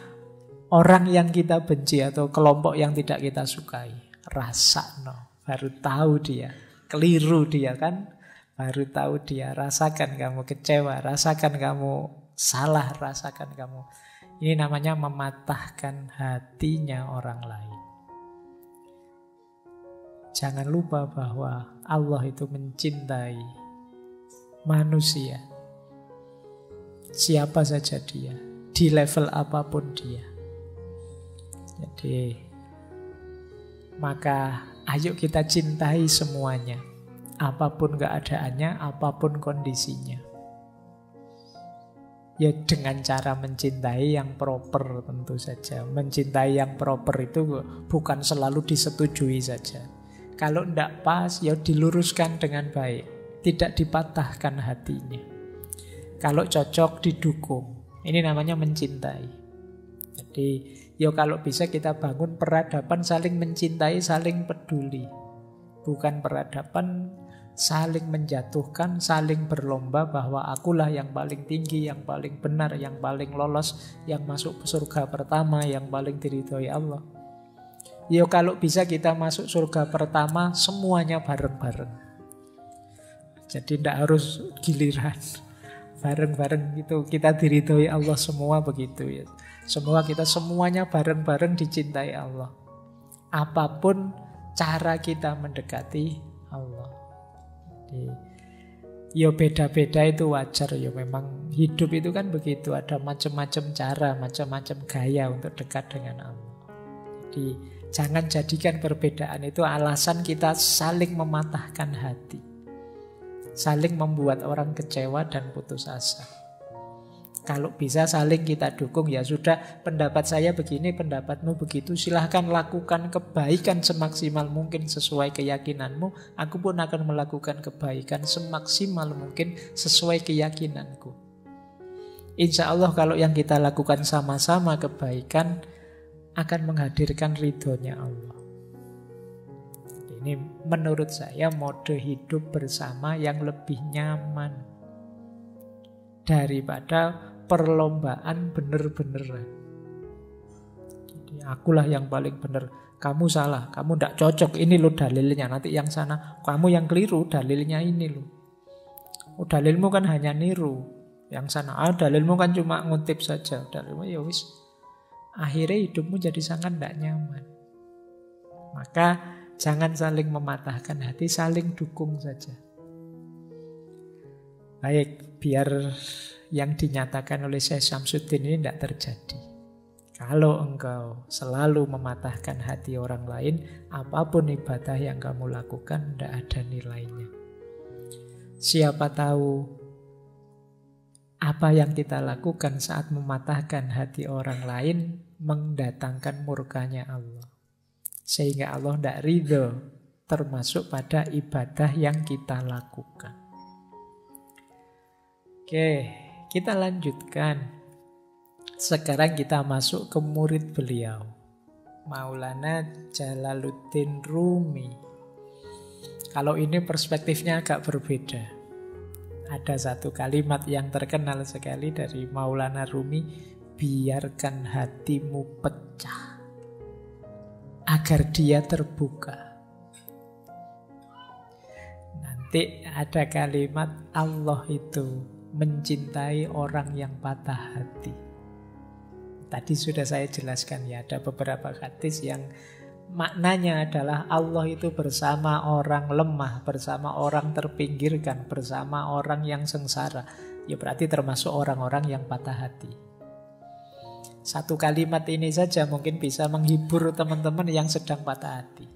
orang yang kita benci atau kelompok yang tidak kita sukai. Rasakno, baru tahu dia, keliru dia kan, baru tahu dia, rasakan kamu kecewa, rasakan kamu salah, rasakan kamu. Ini namanya mematahkan hatinya orang lain. Jangan lupa bahwa Allah itu mencintai manusia, siapa saja dia, di level apapun dia. Jadi, maka ayo kita cintai semuanya, apapun keadaannya, apapun kondisinya. Ya dengan cara mencintai yang proper tentu saja. Mencintai yang proper itu bukan selalu disetujui saja. Kalau tidak pas, ya diluruskan dengan baik, tidak dipatahkan hatinya. Kalau cocok, didukung. Ini namanya mencintai. Jadi, ya kalau bisa kita bangun peradaban saling mencintai, saling peduli. Bukan peradaban saling menjatuhkan, saling berlomba bahwa akulah yang paling tinggi, yang paling benar, yang paling lolos, yang masuk surga pertama, yang paling diridhoi Allah. Ya kalau bisa kita masuk surga pertama semuanya bareng-bareng. Jadi tidak harus giliran. Bareng-bareng gitu kita diridhoi Allah semua begitu ya. Semua kita semuanya bareng-bareng dicintai Allah. Apapun cara kita mendekati Allah. Jadi, ya beda-beda itu wajar. Ya memang hidup itu kan begitu. Ada macam-macam cara, macam-macam gaya untuk dekat dengan Allah. Jadi jangan jadikan perbedaan itu alasan kita saling mematahkan hati. Saling membuat orang kecewa dan putus asa. Kalau bisa saling kita dukung, ya sudah pendapat saya begini, pendapatmu begitu, silahkan lakukan kebaikan semaksimal mungkin sesuai keyakinanmu. Aku pun akan melakukan kebaikan semaksimal mungkin sesuai keyakinanku. Insya Allah kalau yang kita lakukan sama-sama kebaikan akan menghadirkan ridhonya Allah. Ini menurut saya mode hidup bersama yang lebih nyaman. daripada perlombaan bener-beneran. Jadi akulah yang paling bener, kamu salah, kamu tidak cocok, ini lo dalilnya. Nanti yang sana, kamu yang keliru, dalilnya ini lo. Oh, dalilmu kan hanya niru. Yang sana, dalilmu kan cuma ngutip saja. Dalilmu ya wis. Akhirnya hidupmu jadi sangat tidak nyaman. Maka jangan saling mematahkan hati, saling dukung saja. Baik, biar yang dinyatakan oleh Syekh Syamsuddin ini tidak terjadi. Kalau engkau selalu mematahkan hati orang lain, apapun ibadah yang kamu lakukan tidak ada nilainya. Siapa tahu apa yang kita lakukan saat mematahkan hati orang lain mendatangkan murkanya Allah. Sehingga Allah tidak ridho termasuk pada ibadah yang kita lakukan. Oke, kita lanjutkan. Sekarang kita masuk ke murid beliau, Maulana Jalaluddin Rumi. Kalau ini perspektifnya agak berbeda. Ada satu kalimat yang terkenal sekali dari Maulana Rumi, biarkan hatimu pecah agar dia terbuka. Nanti ada kalimat Allah itu mencintai orang yang patah hati. Tadi sudah saya jelaskan ya, ada beberapa hadis yang maknanya adalah Allah itu bersama orang lemah, bersama orang terpinggirkan, bersama orang yang sengsara. Ya berarti termasuk orang-orang yang patah hati. Satu kalimat ini saja mungkin bisa menghibur teman-teman yang sedang patah hati.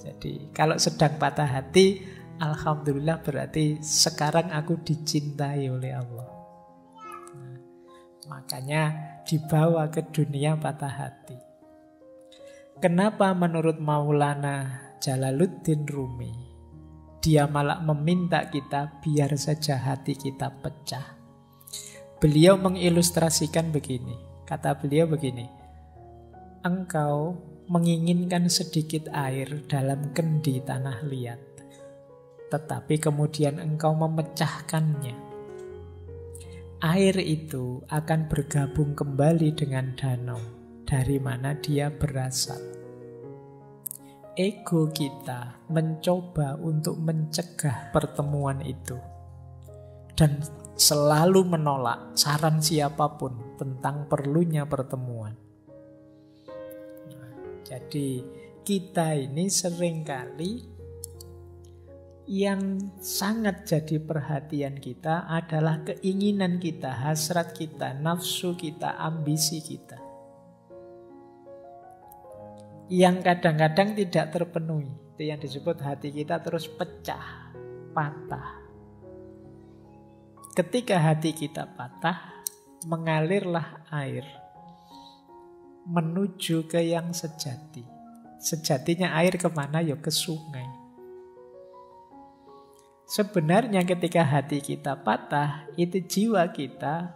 Jadi kalau sedang patah hati, alhamdulillah berarti sekarang aku dicintai oleh Allah. Makanya dibawa ke dunia patah hati. Kenapa menurut Maulana Jalaluddin Rumi dia malah meminta kita biar saja hati kita pecah? Beliau mengilustrasikan begini. Kata beliau begini, engkau menginginkan sedikit air dalam kendi tanah liat, tetapi kemudian engkau memecahkannya. Air itu akan bergabung kembali dengan danau dari mana dia berasal. Ego kita mencoba untuk mencegah pertemuan itu dan selalu menolak saran siapapun tentang perlunya pertemuan. Jadi kita ini seringkali yang sangat jadi perhatian kita adalah keinginan kita, hasrat kita, nafsu kita, ambisi kita, yang kadang-kadang tidak terpenuhi. Itu yang disebut hati kita terus pecah, patah. Ketika hati kita patah, mengalirlah air menuju ke yang sejati. Sejatinya air kemana? Ya ke sungai. Sebenarnya ketika hati kita patah, itu jiwa kita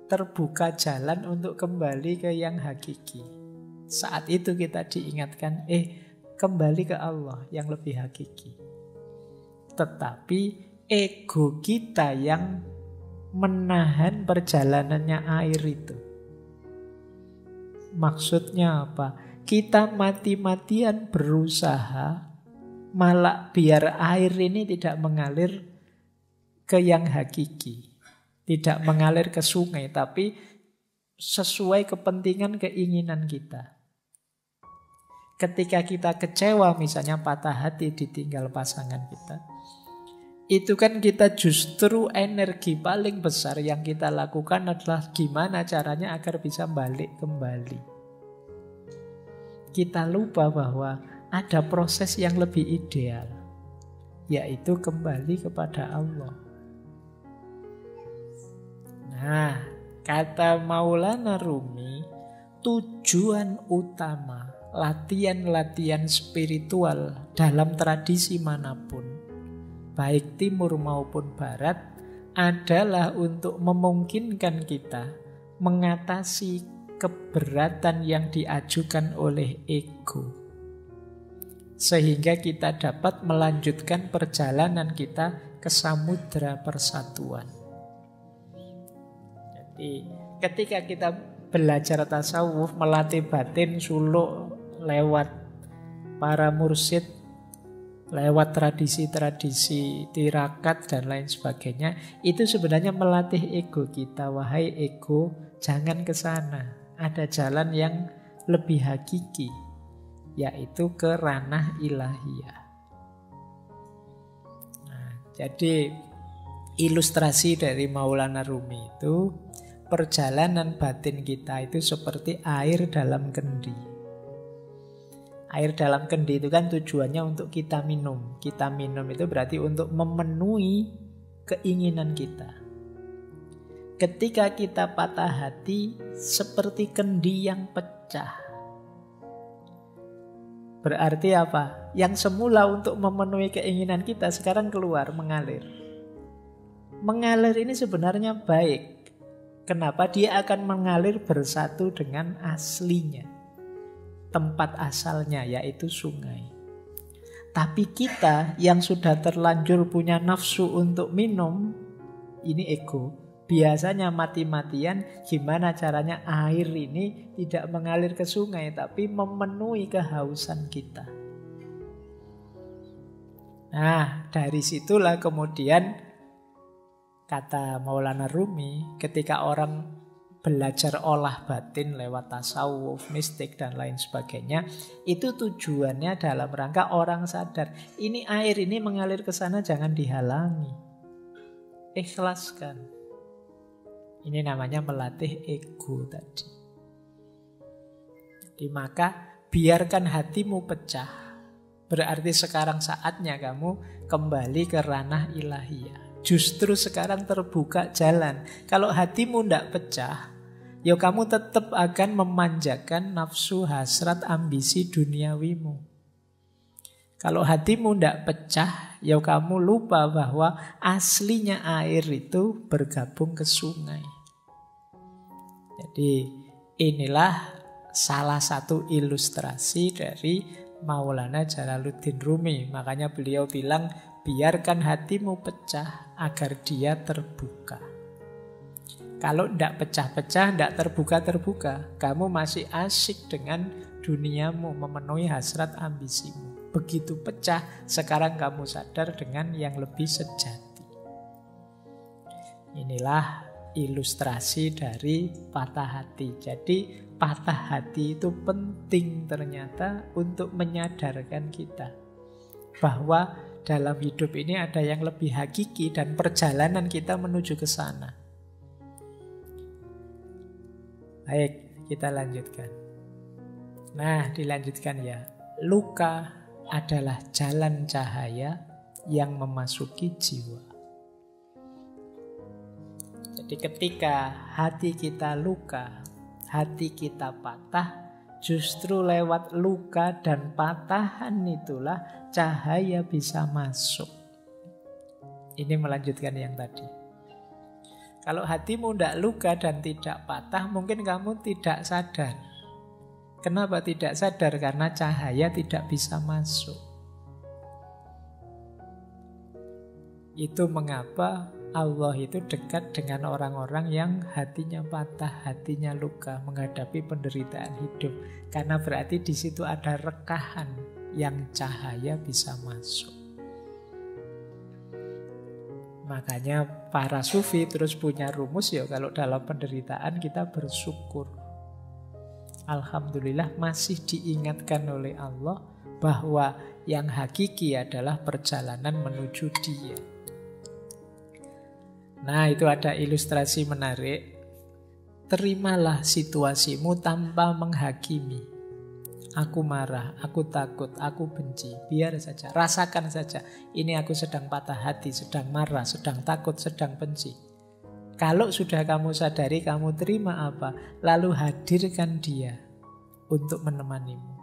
terbuka jalan untuk kembali ke yang hakiki. Saat itu kita diingatkan, kembali ke Allah yang lebih hakiki. Tetapi ego kita yang menahan perjalanannya air itu. Maksudnya apa? Kita mati-matian berusaha malah biar air ini tidak mengalir ke yang hakiki, tidak mengalir ke sungai, tapi sesuai kepentingan keinginan kita. Ketika kita kecewa, misalnya patah hati ditinggal pasangan kita, itu kan kita justru energi paling besar yang kita lakukan adalah gimana caranya agar bisa balik kembali. Kita lupa bahwa ada proses yang lebih ideal, yaitu kembali kepada Allah. Nah, kata Maulana Rumi, tujuan utama latihan-latihan spiritual dalam tradisi manapun, baik timur maupun barat, adalah untuk memungkinkan kita mengatasi keberatan yang diajukan oleh ego, sehingga kita dapat melanjutkan perjalanan kita ke samudra persatuan. Ketika kita belajar tasawuf, melatih batin, suluk lewat para mursyid, lewat tradisi-tradisi tirakat dan lain sebagainya, itu sebenarnya melatih ego kita. Wahai ego, jangan ke sana. Ada jalan yang lebih hakiki, yaitu ke ranah ilahiyah. Nah, jadi ilustrasi dari Maulana Rumi itu, perjalanan batin kita itu seperti air dalam kendi. Air dalam kendi itu kan tujuannya untuk kita minum. Kita minum itu berarti untuk memenuhi keinginan kita. Ketika kita patah hati, seperti kendi yang pecah. Berarti apa? Yang semula untuk memenuhi keinginan kita sekarang keluar, mengalir. Mengalir ini sebenarnya baik. Kenapa? Dia akan mengalir bersatu dengan aslinya, tempat asalnya, yaitu sungai. Tapi kita yang sudah terlanjur punya nafsu untuk minum, ini ego, biasanya mati-matian gimana caranya air ini tidak mengalir ke sungai, tapi memenuhi kehausan kita. Nah, dari situlah kemudian kata Maulana Rumi, ketika orang belajar olah batin lewat tasawuf, mistik, dan lain sebagainya, itu tujuannya dalam rangka orang sadar. Ini air ini mengalir ke sana, jangan dihalangi. Ikhlaskan. Ini namanya melatih ego tadi. Jadi maka biarkan hatimu pecah. Berarti sekarang saatnya kamu kembali ke ranah ilahiyah. Justru sekarang terbuka jalan. Kalau hatimu tidak pecah, ya kamu tetap akan memanjakan nafsu, hasrat, ambisi duniawimu. Kalau hatimu tidak pecah, ya kamu lupa bahwa aslinya air itu bergabung ke sungai. Jadi inilah salah satu ilustrasi dari Maulana Jalaluddin Rumi. Makanya beliau bilang, biarkan hatimu pecah agar dia terbuka. Kalau tidak pecah-pecah, tidak terbuka-terbuka, kamu masih asyik dengan duniamu, memenuhi hasrat ambisimu. Begitu pecah, sekarang kamu sadar dengan yang lebih sejati. Inilah ilustrasi dari patah hati. Jadi patah hati itu penting ternyata untuk menyadarkan kita bahwa dalam hidup ini ada yang lebih hakiki dan perjalanan kita menuju ke sana. Baik, kita lanjutkan. Nah, dilanjutkan ya. Luka adalah jalan cahaya yang memasuki jiwa. Jadi ketika hati kita luka, hati kita patah, justru lewat luka dan patahan itulah cahaya bisa masuk. Ini melanjutkan yang tadi. Kalau hatimu tidak luka dan tidak patah, mungkin kamu tidak sadar. Kenapa tidak sadar? Karena cahaya tidak bisa masuk. Itu mengapa Allah itu dekat dengan orang-orang yang hatinya patah, hatinya luka, menghadapi penderitaan hidup. Karena berarti di situ ada rekahan yang cahaya bisa masuk. Makanya para sufi terus punya rumus ya, kalau dalam penderitaan kita bersyukur. Alhamdulillah masih diingatkan oleh Allah bahwa yang hakiki adalah perjalanan menuju Dia. Nah, itu ada ilustrasi menarik. Terimalah situasimu tanpa menghakimi. Aku marah, aku takut, aku benci. Biar saja, rasakan saja. Ini aku sedang patah hati, sedang marah, sedang takut, sedang benci. Kalau sudah kamu sadari, kamu terima apa? Lalu hadirkan Dia untuk menemanimu.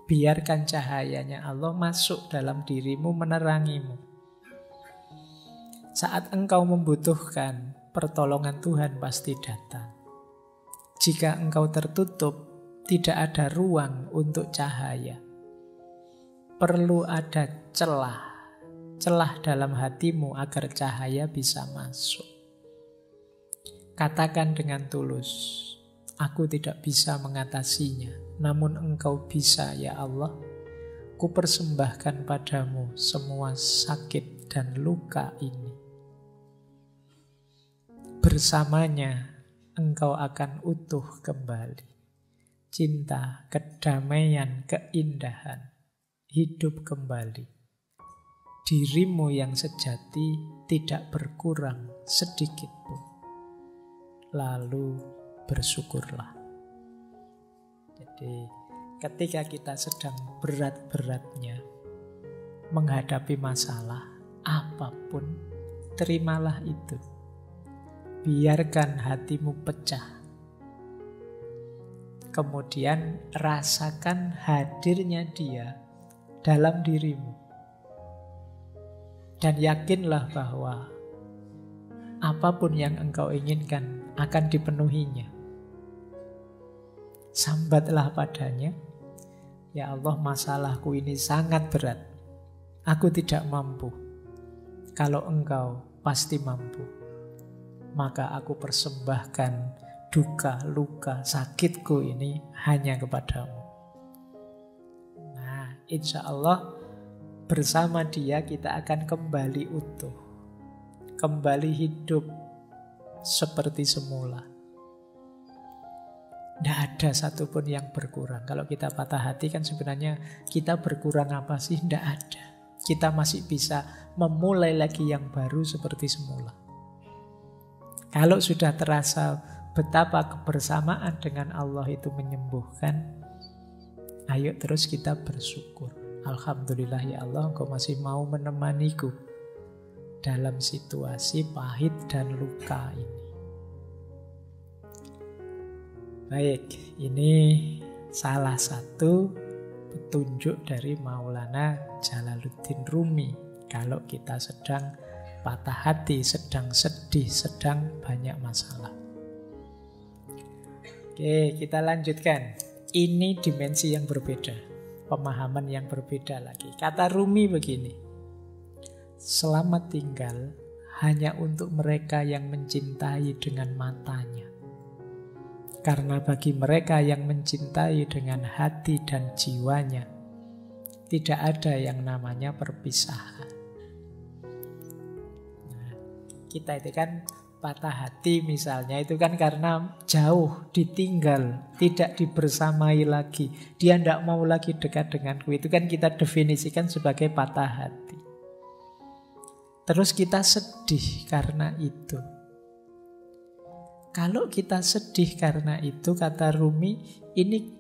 Biarkan cahayanya Allah masuk dalam dirimu, menerangimu. Saat engkau membutuhkan pertolongan Tuhan pasti datang. Jika engkau tertutup, tidak ada ruang untuk cahaya. Perlu ada celah dalam hatimu agar cahaya bisa masuk. Katakan dengan tulus, aku tidak bisa mengatasinya, namun Engkau bisa ya Allah. Ku persembahkan padamu semua sakit dan luka ini. Bersamanya Engkau akan utuh kembali. Cinta, kedamaian, keindahan, hidup kembali. Dirimu yang sejati tidak berkurang sedikit pun. Lalu bersyukurlah. Jadi ketika kita sedang berat-beratnya menghadapi masalah apapun, terimalah itu. Biarkan hatimu pecah. Kemudian rasakan hadirnya Dia dalam dirimu. Dan yakinlah bahwa apapun yang engkau inginkan akan dipenuhinya. Sambatlah padanya, ya Allah, masalahku ini sangat berat. Aku tidak mampu. Kalau Engkau pasti mampu. Maka aku persembahkan duka, luka, sakitku ini hanya kepadamu. Nah, insya Allah bersama Dia kita akan kembali utuh. Kembali hidup seperti semula. Tidak ada satupun yang berkurang. Kalau kita patah hati kan sebenarnya kita berkurang apa sih? Tidak ada. Kita masih bisa memulai lagi yang baru seperti semula. Kalau sudah terasa betapa kebersamaan dengan Allah itu menyembuhkan, ayo terus kita bersyukur. Alhamdulillah ya Allah, Engkau masih mau menemaniku dalam situasi pahit dan luka ini. Baik, ini salah satu petunjuk dari Maulana Jalaluddin Rumi. Kalau kita sedang patah hati, sedang sedih, sedang banyak masalah. Oke, kita lanjutkan. Ini dimensi yang berbeda. Pemahaman yang berbeda lagi. Kata Rumi begini, selamat tinggal hanya untuk mereka yang mencintai dengan matanya. Karena bagi mereka yang mencintai dengan hati dan jiwanya, tidak ada yang namanya perpisahan. Nah, kita itu kan patah hati misalnya itu kan karena jauh, ditinggal, tidak dibersamai lagi. Dia tidak mau lagi dekat denganku. Itu kan kita definisikan sebagai patah hati. Terus kita sedih karena itu. Kalau kita sedih karena itu, kata Rumi, ini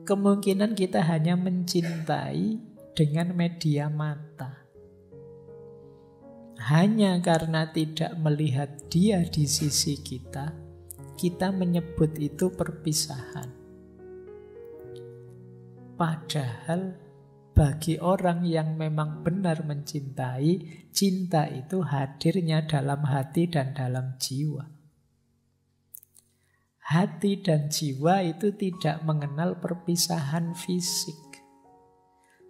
kemungkinan kita hanya mencintai dengan media mata. Hanya karena tidak melihat Dia di sisi kita, kita menyebut itu perpisahan. Padahal bagi orang yang memang benar mencintai, cinta itu hadirnya dalam hati dan dalam jiwa. Hati dan jiwa itu tidak mengenal perpisahan fisik.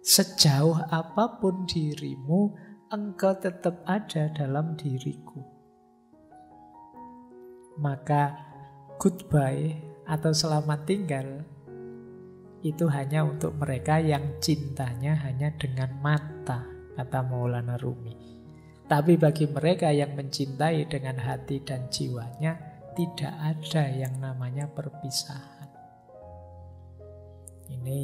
Sejauh apapun dirimu, engkau tetap ada dalam diriku. Maka goodbye atau selamat tinggal itu hanya untuk mereka yang cintanya hanya dengan mata, kata Maulana Rumi. Tapi bagi mereka yang mencintai dengan hati dan jiwanya, tidak ada yang namanya perpisahan. Ini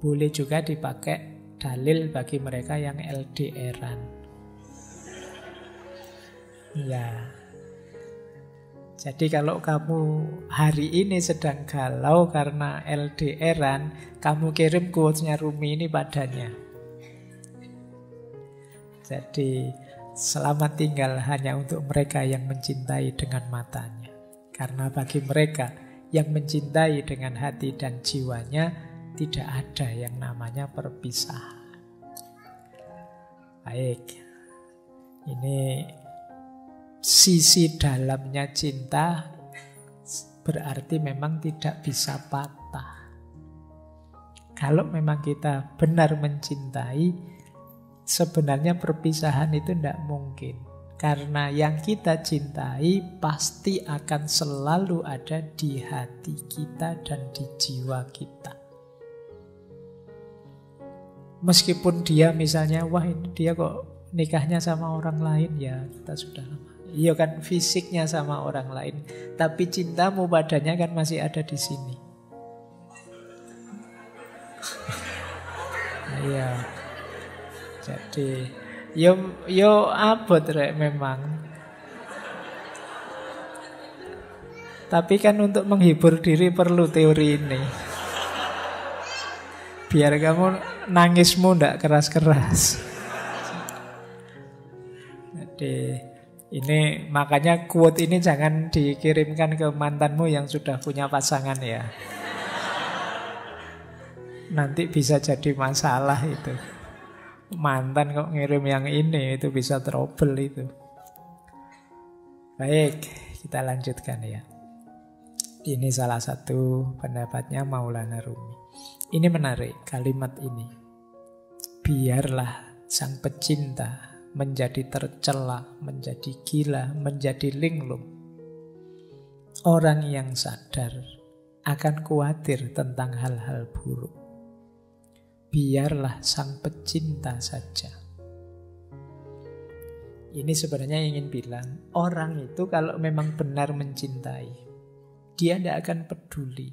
boleh juga dipakai dalil bagi mereka yang LDRan. Ya, jadi kalau kamu hari ini sedang galau karena LDRan, kamu kirim quotes-nya Rumi ini padanya. Jadi selamat tinggal hanya untuk mereka yang mencintai dengan matanya. Karena bagi mereka yang mencintai dengan hati dan jiwanya, tidak ada yang namanya perpisahan. Baik, ini sisi dalamnya cinta berarti memang tidak bisa patah. Kalau memang kita benar mencintai, sebenarnya perpisahan itu tidak mungkin. Karena yang kita cintai pasti akan selalu ada di hati kita dan di jiwa kita. Meskipun dia misalnya, wah ini dia kok nikahnya sama orang lain, ya kita sudah lama. Iya kan, fisiknya sama orang lain, tapi cintamu padanya kan masih ada di sini. Iya. Jadi yo abot rek memang. Tapi kan untuk menghibur diri perlu teori ini. Biar kamu nangismu ndak keras-keras. Jadi ini makanya quote ini jangan dikirimkan ke mantanmu yang sudah punya pasangan ya. Nanti bisa jadi masalah itu. Mantan kok ngirim yang ini, itu bisa trouble itu. Baik, kita lanjutkan ya. Ini salah satu pendapatnya Maulana Rumi. Ini menarik kalimat ini. Biarlah sang pecinta menjadi tercela, menjadi gila, menjadi linglung. Orang yang sadar akan khawatir tentang hal-hal buruk. Biarlah sang pecinta saja. Ini sebenarnya ingin bilang, orang itu kalau memang benar mencintai, dia tidak akan peduli.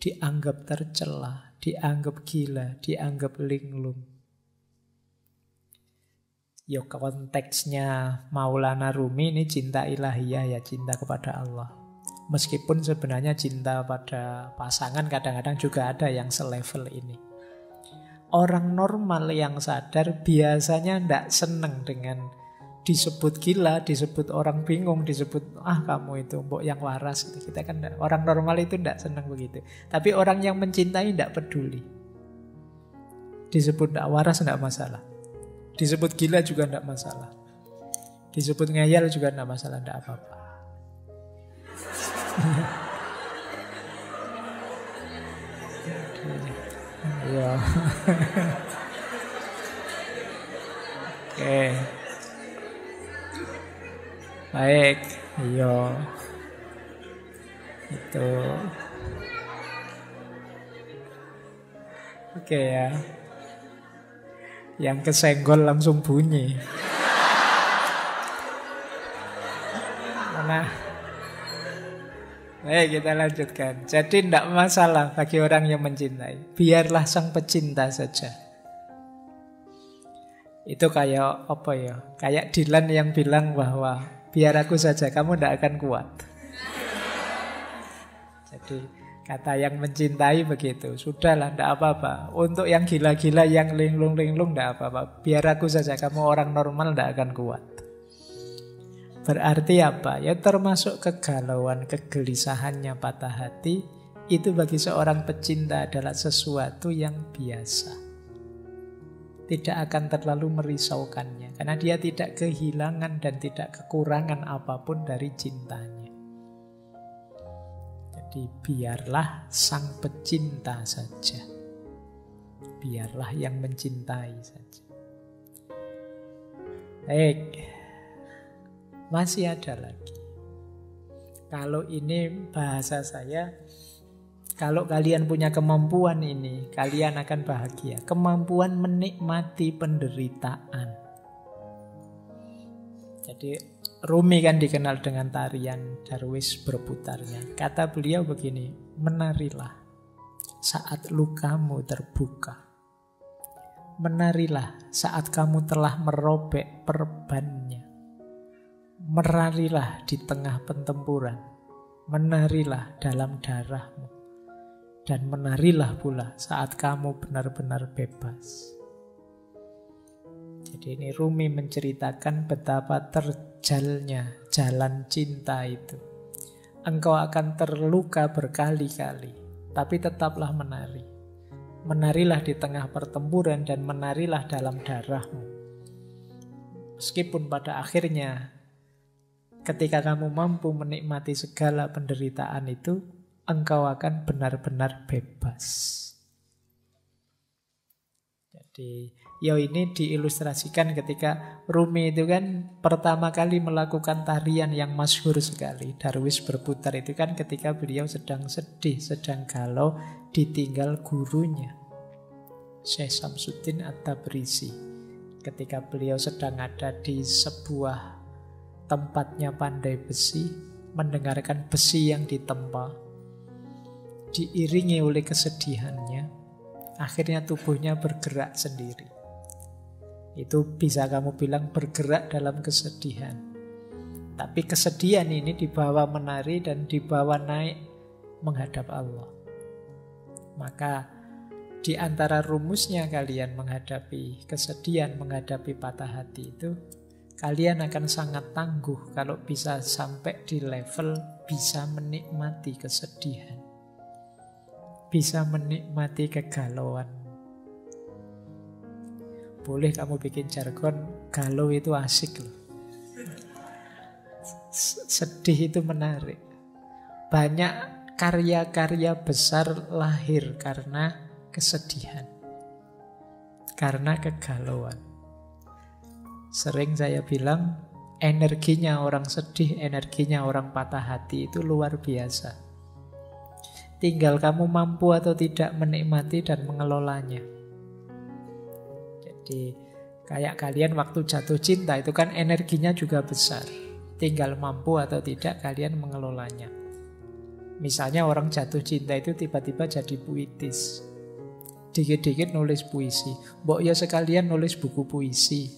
Dianggap tercela, dianggap gila, dianggap linglung. Ya konteksnya Maulana Rumi ini cinta ilahiyah ya, cinta kepada Allah. Meskipun sebenarnya cinta pada pasangan kadang-kadang juga ada yang selevel ini. Orang normal yang sadar biasanya tidak seneng dengan disebut gila, disebut orang bingung, disebut kamu itu mbok yang waras. Kita kan orang normal itu tidak seneng begitu. Tapi orang yang mencintai tidak peduli. Disebut tidak waras tidak masalah. Disebut gila juga tidak masalah. Disebut ngeyel juga tidak masalah, tidak apa-apa. Ya. Oke. Baik, iya. Itu. Oke ya. Yang kesenggol langsung bunyi. Nah, baik, kita lanjutkan. Jadi tidak masalah bagi orang yang mencintai. Biarlah sang pecinta saja. Itu kayak apa ya? Kayak Dylan yang bilang bahwa biar aku saja, kamu tidak akan kuat. Jadi kata yang mencintai begitu. Sudahlah, tidak apa-apa. Untuk yang gila-gila, yang linglung-linglung, tidak apa-apa. Biar aku saja, kamu orang normal tidak akan kuat. Berarti apa? Ya termasuk kegalauan, kegelisahannya, patah hati. Itu bagi seorang pecinta adalah sesuatu yang biasa. Tidak akan terlalu merisaukannya. Karena dia tidak kehilangan dan tidak kekurangan apapun dari cintanya. Jadi biarlah sang pecinta saja. Biarlah yang mencintai saja. Baik. Masih ada lagi. Kalau ini bahasa saya, kalau kalian punya kemampuan ini, kalian akan bahagia. Kemampuan menikmati penderitaan. Jadi Rumi kan dikenal dengan tarian Darwis berputarnya. Kata beliau begini, menarilah saat lukamu terbuka. Menarilah saat kamu telah merobek perbannya. Menarilah di tengah pertempuran. Menarilah dalam darahmu. Dan menarilah pula saat kamu benar-benar bebas. Jadi ini Rumi menceritakan betapa terjalnya jalan cinta itu. Engkau akan terluka berkali-kali, tapi tetaplah menari. Menarilah di tengah pertempuran dan menarilah dalam darahmu. Meskipun pada akhirnya, ketika kamu mampu menikmati segala penderitaan itu, engkau akan benar-benar bebas. Ini diilustrasikan ketika Rumi itu kan pertama kali melakukan tarian yang masyhur sekali, Darwis berputar, itu kan ketika beliau sedang sedih, sedang galau, ditinggal gurunya Syekh Samsuddin At-Tabrisi. Ketika beliau sedang ada di sebuah tempatnya pandai besi, mendengarkan besi yang ditempa, diiringi oleh kesedihannya, akhirnya tubuhnya bergerak sendiri. Itu bisa kamu bilang bergerak dalam kesedihan. Tapi kesedihan ini dibawa menari dan dibawa naik menghadap Allah. Maka di antara rumusnya kalian menghadapi kesedihan, menghadapi patah hati itu, kalian akan sangat tangguh kalau bisa sampai di level bisa menikmati kesedihan, bisa menikmati kegalauan. Boleh kamu bikin jargon, galau itu asik loh. Sedih itu menarik. Banyak karya-karya besar lahir karena kesedihan, karena kegalauan. Sering saya bilang, energinya orang sedih, energinya orang patah hati itu luar biasa. Tinggal kamu mampu atau tidak menikmati dan mengelolanya. Jadi kayak kalian waktu jatuh cinta itu kan energinya juga besar. Tinggal mampu atau tidak kalian mengelolanya. Misalnya orang jatuh cinta itu tiba-tiba jadi puitis. Dikit-dikit nulis puisi. Mbok ya sekalian nulis buku puisi.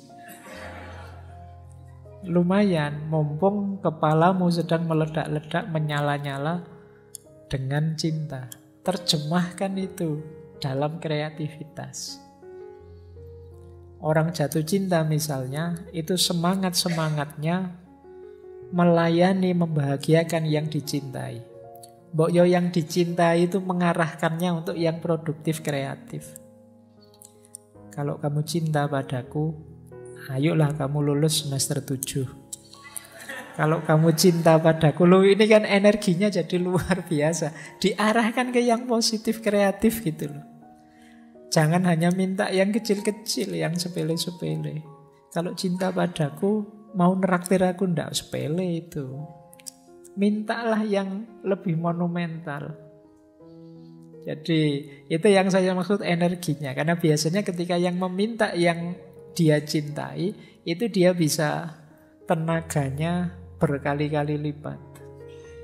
Lumayan, mumpung kepalamu sedang meledak-ledak, menyala-nyala dengan cinta. Terjemahkan itu dalam kreativitas. Orang jatuh cinta misalnya, itu semangat-semangatnya melayani, membahagiakan yang dicintai. Mbok yo yang dicintai itu mengarahkannya untuk yang produktif, kreatif. Kalau kamu cinta padaku, ayolah kamu lulus semester 7. Kalau kamu cinta padaku, ini kan energinya jadi luar biasa. Diarahkan ke yang positif, kreatif gitu loh. Jangan hanya minta yang kecil-kecil, yang sepele-sepele. Kalau cinta padaku, mau neraktir aku, ndak sepele itu. Mintalah yang lebih monumental. Jadi itu yang saya maksud energinya. Karena biasanya ketika yang meminta yang dia cintai, itu dia bisa tenaganya berkali-kali lipat.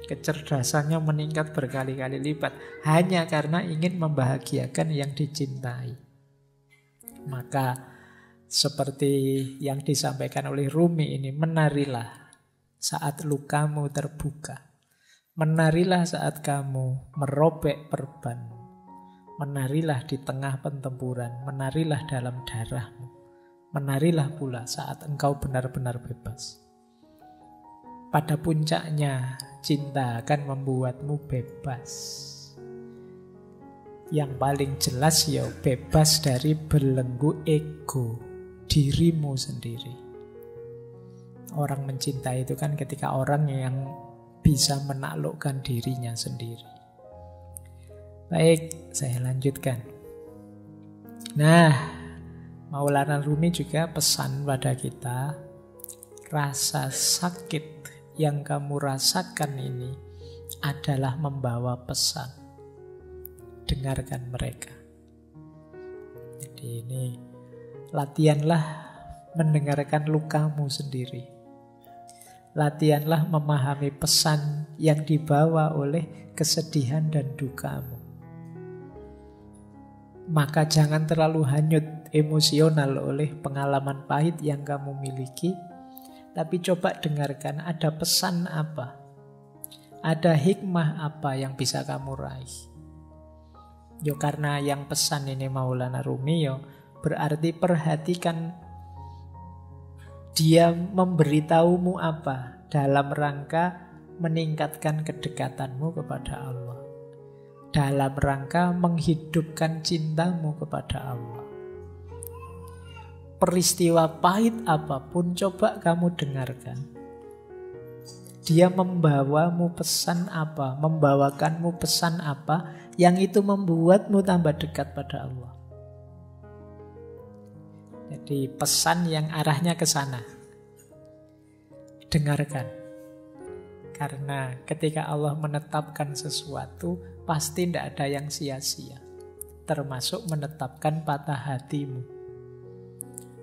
Kecerdasannya meningkat berkali-kali lipat hanya karena ingin membahagiakan yang dicintai. Maka seperti yang disampaikan oleh Rumi ini, menarilah saat lukamu terbuka. Menarilah saat kamu merobek perban. Menarilah di tengah pertempuran. Menarilah dalam darahmu. Menarilah pula saat engkau benar-benar bebas. Pada puncaknya, cinta akan membuatmu bebas. Yang paling jelas ya bebas dari belenggu ego dirimu sendiri. Orang mencintai itu kan ketika orang yang bisa menaklukkan dirinya sendiri. Baik, saya lanjutkan. Nah, Maulana Rumi juga pesan pada kita, rasa sakit yang kamu rasakan ini adalah membawa pesan. Dengarkan mereka. Jadi ini latihanlah mendengarkan lukamu sendiri. Latihanlah memahami pesan yang dibawa oleh kesedihan dan dukamu. Maka jangan terlalu hanyut emosional oleh pengalaman pahit yang kamu miliki. Tapi coba dengarkan, ada pesan apa? Ada hikmah apa yang bisa kamu raih? Yo karena yang pesan ini Maulana Rumi, yo berarti perhatikan dia memberitahumu apa dalam rangka meningkatkan kedekatanmu kepada Allah. Dalam rangka menghidupkan cintamu kepada Allah. Peristiwa pahit apapun coba kamu dengarkan. Dia membawamu pesan apa, membawakanmu pesan apa yang itu membuatmu tambah dekat pada Allah. Jadi pesan yang arahnya ke sana. Dengarkan. Karena ketika Allah menetapkan sesuatu, pasti tidak ada yang sia-sia. Termasuk menetapkan patah hatimu.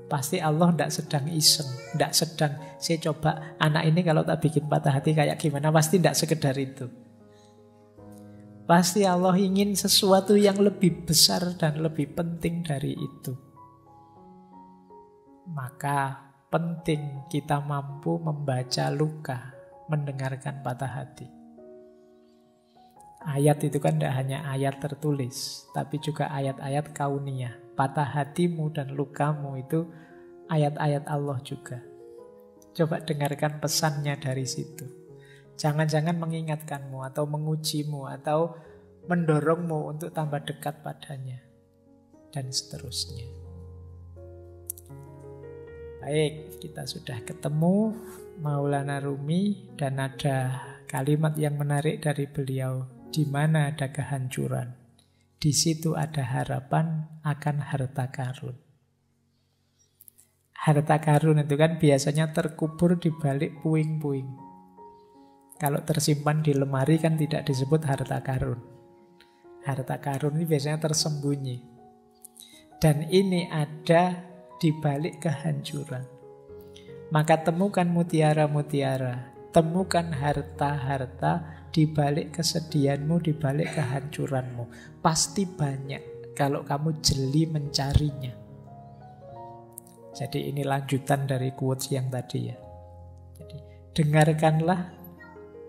Pasti Allah tidak sedang iseng, tidak sedang, saya coba anak ini kalau tak bikin patah hati kayak gimana, pasti tidak sekedar itu. Pasti Allah ingin sesuatu yang lebih besar dan lebih penting dari itu. Maka penting kita mampu membaca luka, mendengarkan patah hati. Ayat itu kan tidak hanya ayat tertulis, tapi juga ayat-ayat kauniyah. Patah hatimu dan lukamu itu ayat-ayat Allah juga. Coba dengarkan pesannya dari situ. Jangan-jangan mengingatkanmu atau mengujimu atau mendorongmu untuk tambah dekat padanya. Dan seterusnya. Baik, kita sudah ketemu Maulana Rumi dan ada kalimat yang menarik dari beliau. Di mana ada kehancuran, di situ ada harapan akan harta karun. Harta karun itu kan biasanya terkubur di balik puing-puing. Kalau tersimpan di lemari kan tidak disebut harta karun. Harta karun ini biasanya tersembunyi. Dan ini ada di balik kehancuran. Maka temukan mutiara-mutiara, temukan harta-harta di balik kesedihanmu, di balik kehancuranmu. Pasti banyak kalau kamu jeli mencarinya. Jadi ini lanjutan dari quotes yang tadi ya. Jadi dengarkanlah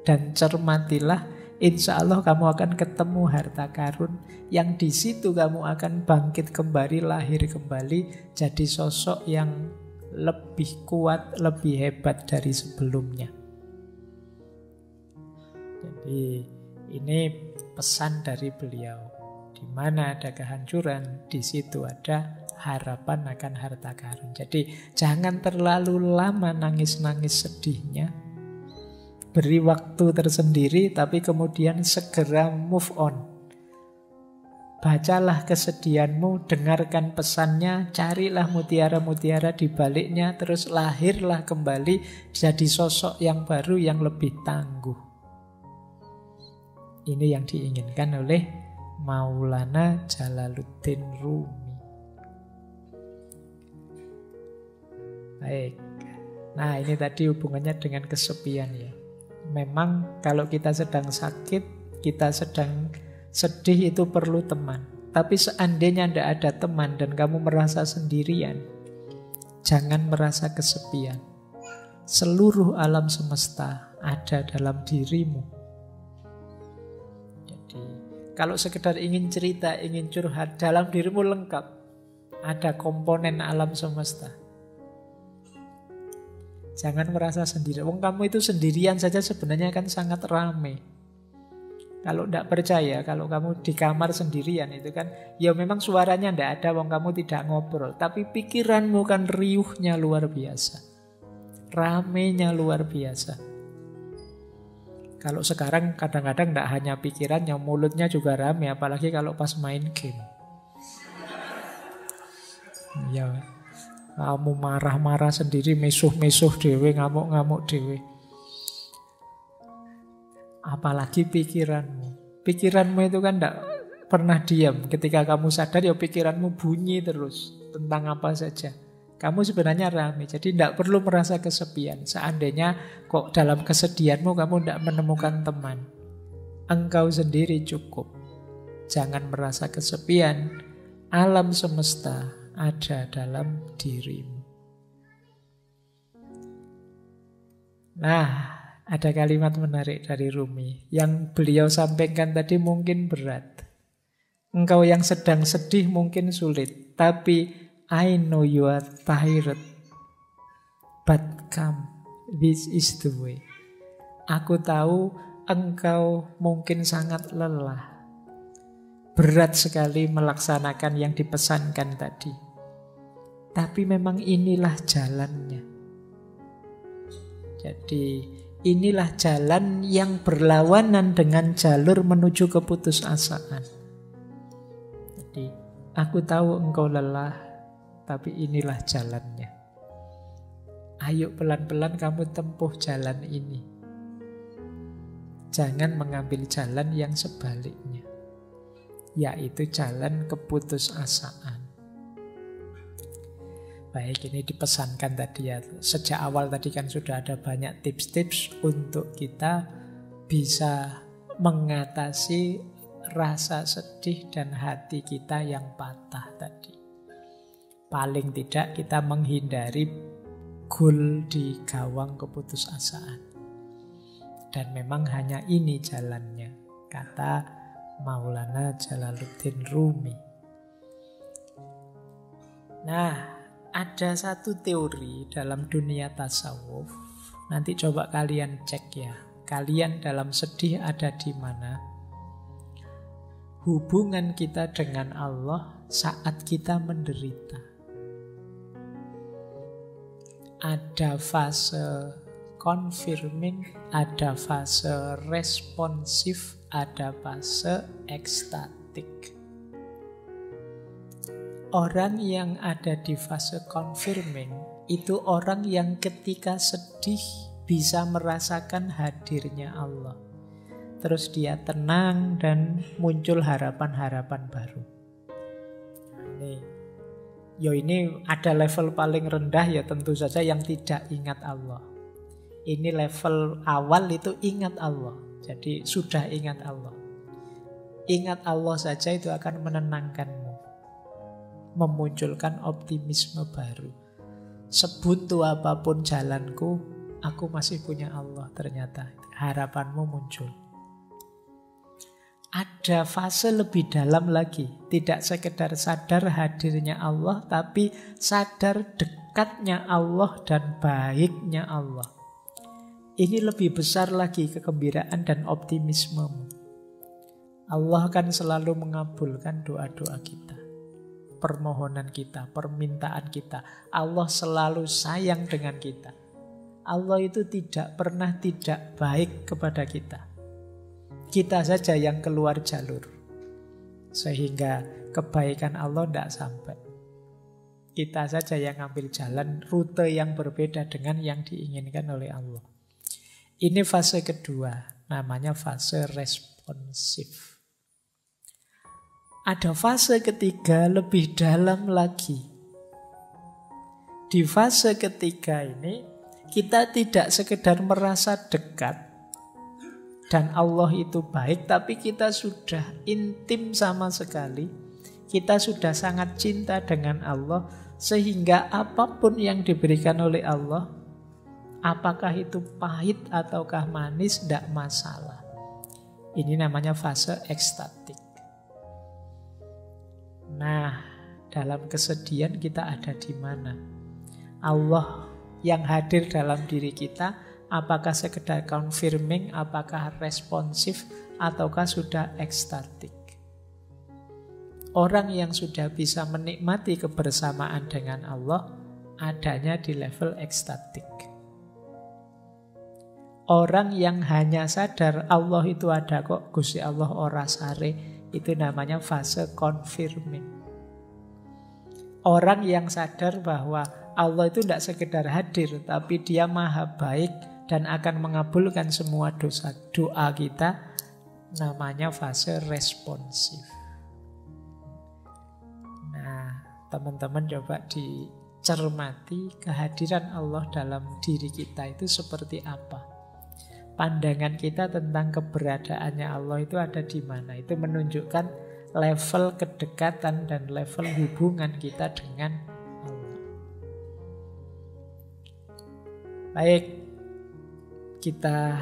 dan cermatilah, insya Allah kamu akan ketemu harta karun yang di situ kamu akan bangkit kembali, lahir kembali, jadi sosok yang lebih kuat, lebih hebat dari sebelumnya. Jadi ini pesan dari beliau. Di mana ada kehancuran, di situ ada harapan akan harta karun. Jadi jangan terlalu lama nangis-nangis sedihnya. Beri waktu tersendiri, tapi kemudian segera move on. Bacalah kesedihanmu, dengarkan pesannya, carilah mutiara-mutiara di baliknya, terus lahirlah kembali jadi sosok yang baru yang lebih tangguh. Ini yang diinginkan oleh Maulana Jalaluddin Rumi. Baik. Nah, ini tadi hubungannya dengan kesepian ya. Memang kalau kita sedang sakit, kita sedang sedih itu perlu teman. Tapi seandainya tidak ada teman dan kamu merasa sendirian, jangan merasa kesepian. Seluruh alam semesta ada dalam dirimu. Kalau sekedar ingin cerita, ingin curhat, dalam dirimu lengkap. Ada komponen alam semesta. Jangan merasa sendiri. Wong kamu itu sendirian saja sebenarnya kan sangat ramai. Kalau tidak percaya, kalau kamu di kamar sendirian itu kan, ya memang suaranya tidak ada, wong kamu tidak ngobrol. Tapi pikiranmu kan riuhnya luar biasa. Ramainya luar biasa. Kalau sekarang kadang-kadang tidak hanya pikirannya, mulutnya juga rame, apalagi kalau pas main game. Ya, kamu marah-marah sendiri, mesuh-mesuh dewe, ngamuk-ngamuk dewe. Apalagi pikiranmu. Pikiranmu itu kan tidak pernah diam. Ketika kamu sadar, ya pikiranmu bunyi terus tentang apa saja. Kamu sebenarnya ramai, jadi tidak perlu merasa kesepian. Seandainya kok dalam kesedihanmu kamu tidak menemukan teman, engkau sendiri cukup. Jangan merasa kesepian. Alam semesta ada dalam dirimu. Nah, ada kalimat menarik dari Rumi yang beliau sampaikan tadi mungkin berat. Engkau yang sedang sedih mungkin sulit, tapi I know you are tired, but come, this is the way. Aku tahu engkau mungkin sangat lelah. Berat sekali melaksanakan yang dipesankan tadi. Tapi memang inilah jalannya. Jadi inilah jalan yang berlawanan dengan jalur menuju keputusasaan. Jadi aku tahu engkau lelah, tapi inilah jalannya. Ayo pelan-pelan kamu tempuh jalan ini. Jangan mengambil jalan yang sebaliknya, yaitu jalan keputusasaan. Baik, ini dipesankan tadi ya. Sejak awal tadi kan sudah ada banyak tips-tips untuk kita bisa mengatasi rasa sedih dan hati kita yang patah tadi. Paling tidak kita menghindari gol di gawang keputusasaan. Dan memang hanya ini jalannya, kata Maulana Jalaluddin Rumi. Nah, ada satu teori dalam dunia tasawuf. Nanti coba kalian cek ya. Kalian dalam sedih ada di mana? Hubungan kita dengan Allah saat kita menderita. Ada fase confirming, ada fase responsif, ada fase ekstatik. Orang yang ada di fase confirming itu orang yang ketika sedih bisa merasakan hadirnya Allah. Terus dia tenang dan muncul harapan-harapan baru. Ini ada level paling rendah ya tentu saja yang tidak ingat Allah. Ini level awal itu ingat Allah. Jadi sudah ingat Allah. Ingat Allah saja itu akan menenangkanmu. Memunculkan optimisme baru. Sebuntu apapun jalanku, aku masih punya Allah ternyata. Harapanmu muncul. Ada fase lebih dalam lagi. Tidak sekedar sadar hadirnya Allah, tapi sadar dekatnya Allah dan baiknya Allah. Ini lebih besar lagi kegembiraan dan optimismemu. Allah kan selalu mengabulkan doa-doa kita, permohonan kita, permintaan kita. Allah selalu sayang dengan kita. Allah itu tidak pernah tidak baik kepada kita. Kita saja yang keluar jalur. Sehingga kebaikan Allah tidak sampai. Kita saja yang ambil jalan, rute yang berbeda dengan yang diinginkan oleh Allah. Ini fase kedua, namanya fase responsif. Ada fase ketiga lebih dalam lagi. Di fase ketiga ini, kita tidak sekedar merasa dekat dan Allah itu baik, tapi kita sudah intim sama sekali. Kita sudah sangat cinta dengan Allah, sehingga apapun yang diberikan oleh Allah, apakah itu pahit ataukah manis, tidak masalah. Ini namanya fase ekstatik. Nah, dalam kesedihan kita ada di mana? Allah yang hadir dalam diri kita, apakah sekedar confirming, apakah responsif, ataukah sudah ekstatik? Orang yang sudah bisa menikmati kebersamaan dengan Allah adanya di level ekstatik. Orang yang hanya sadar Allah itu ada kok, Gusti Allah ora sare, itu namanya fase confirming. Orang yang sadar bahwa Allah itu tidak sekedar hadir, tapi Dia maha baik dan akan mengabulkan semua doa kita, namanya fase responsif. Nah, teman-teman coba dicermati kehadiran Allah dalam diri kita itu seperti apa. Pandangan kita tentang keberadaannya Allah itu ada di mana. Itu menunjukkan level kedekatan dan level hubungan kita dengan Allah. Baik, kita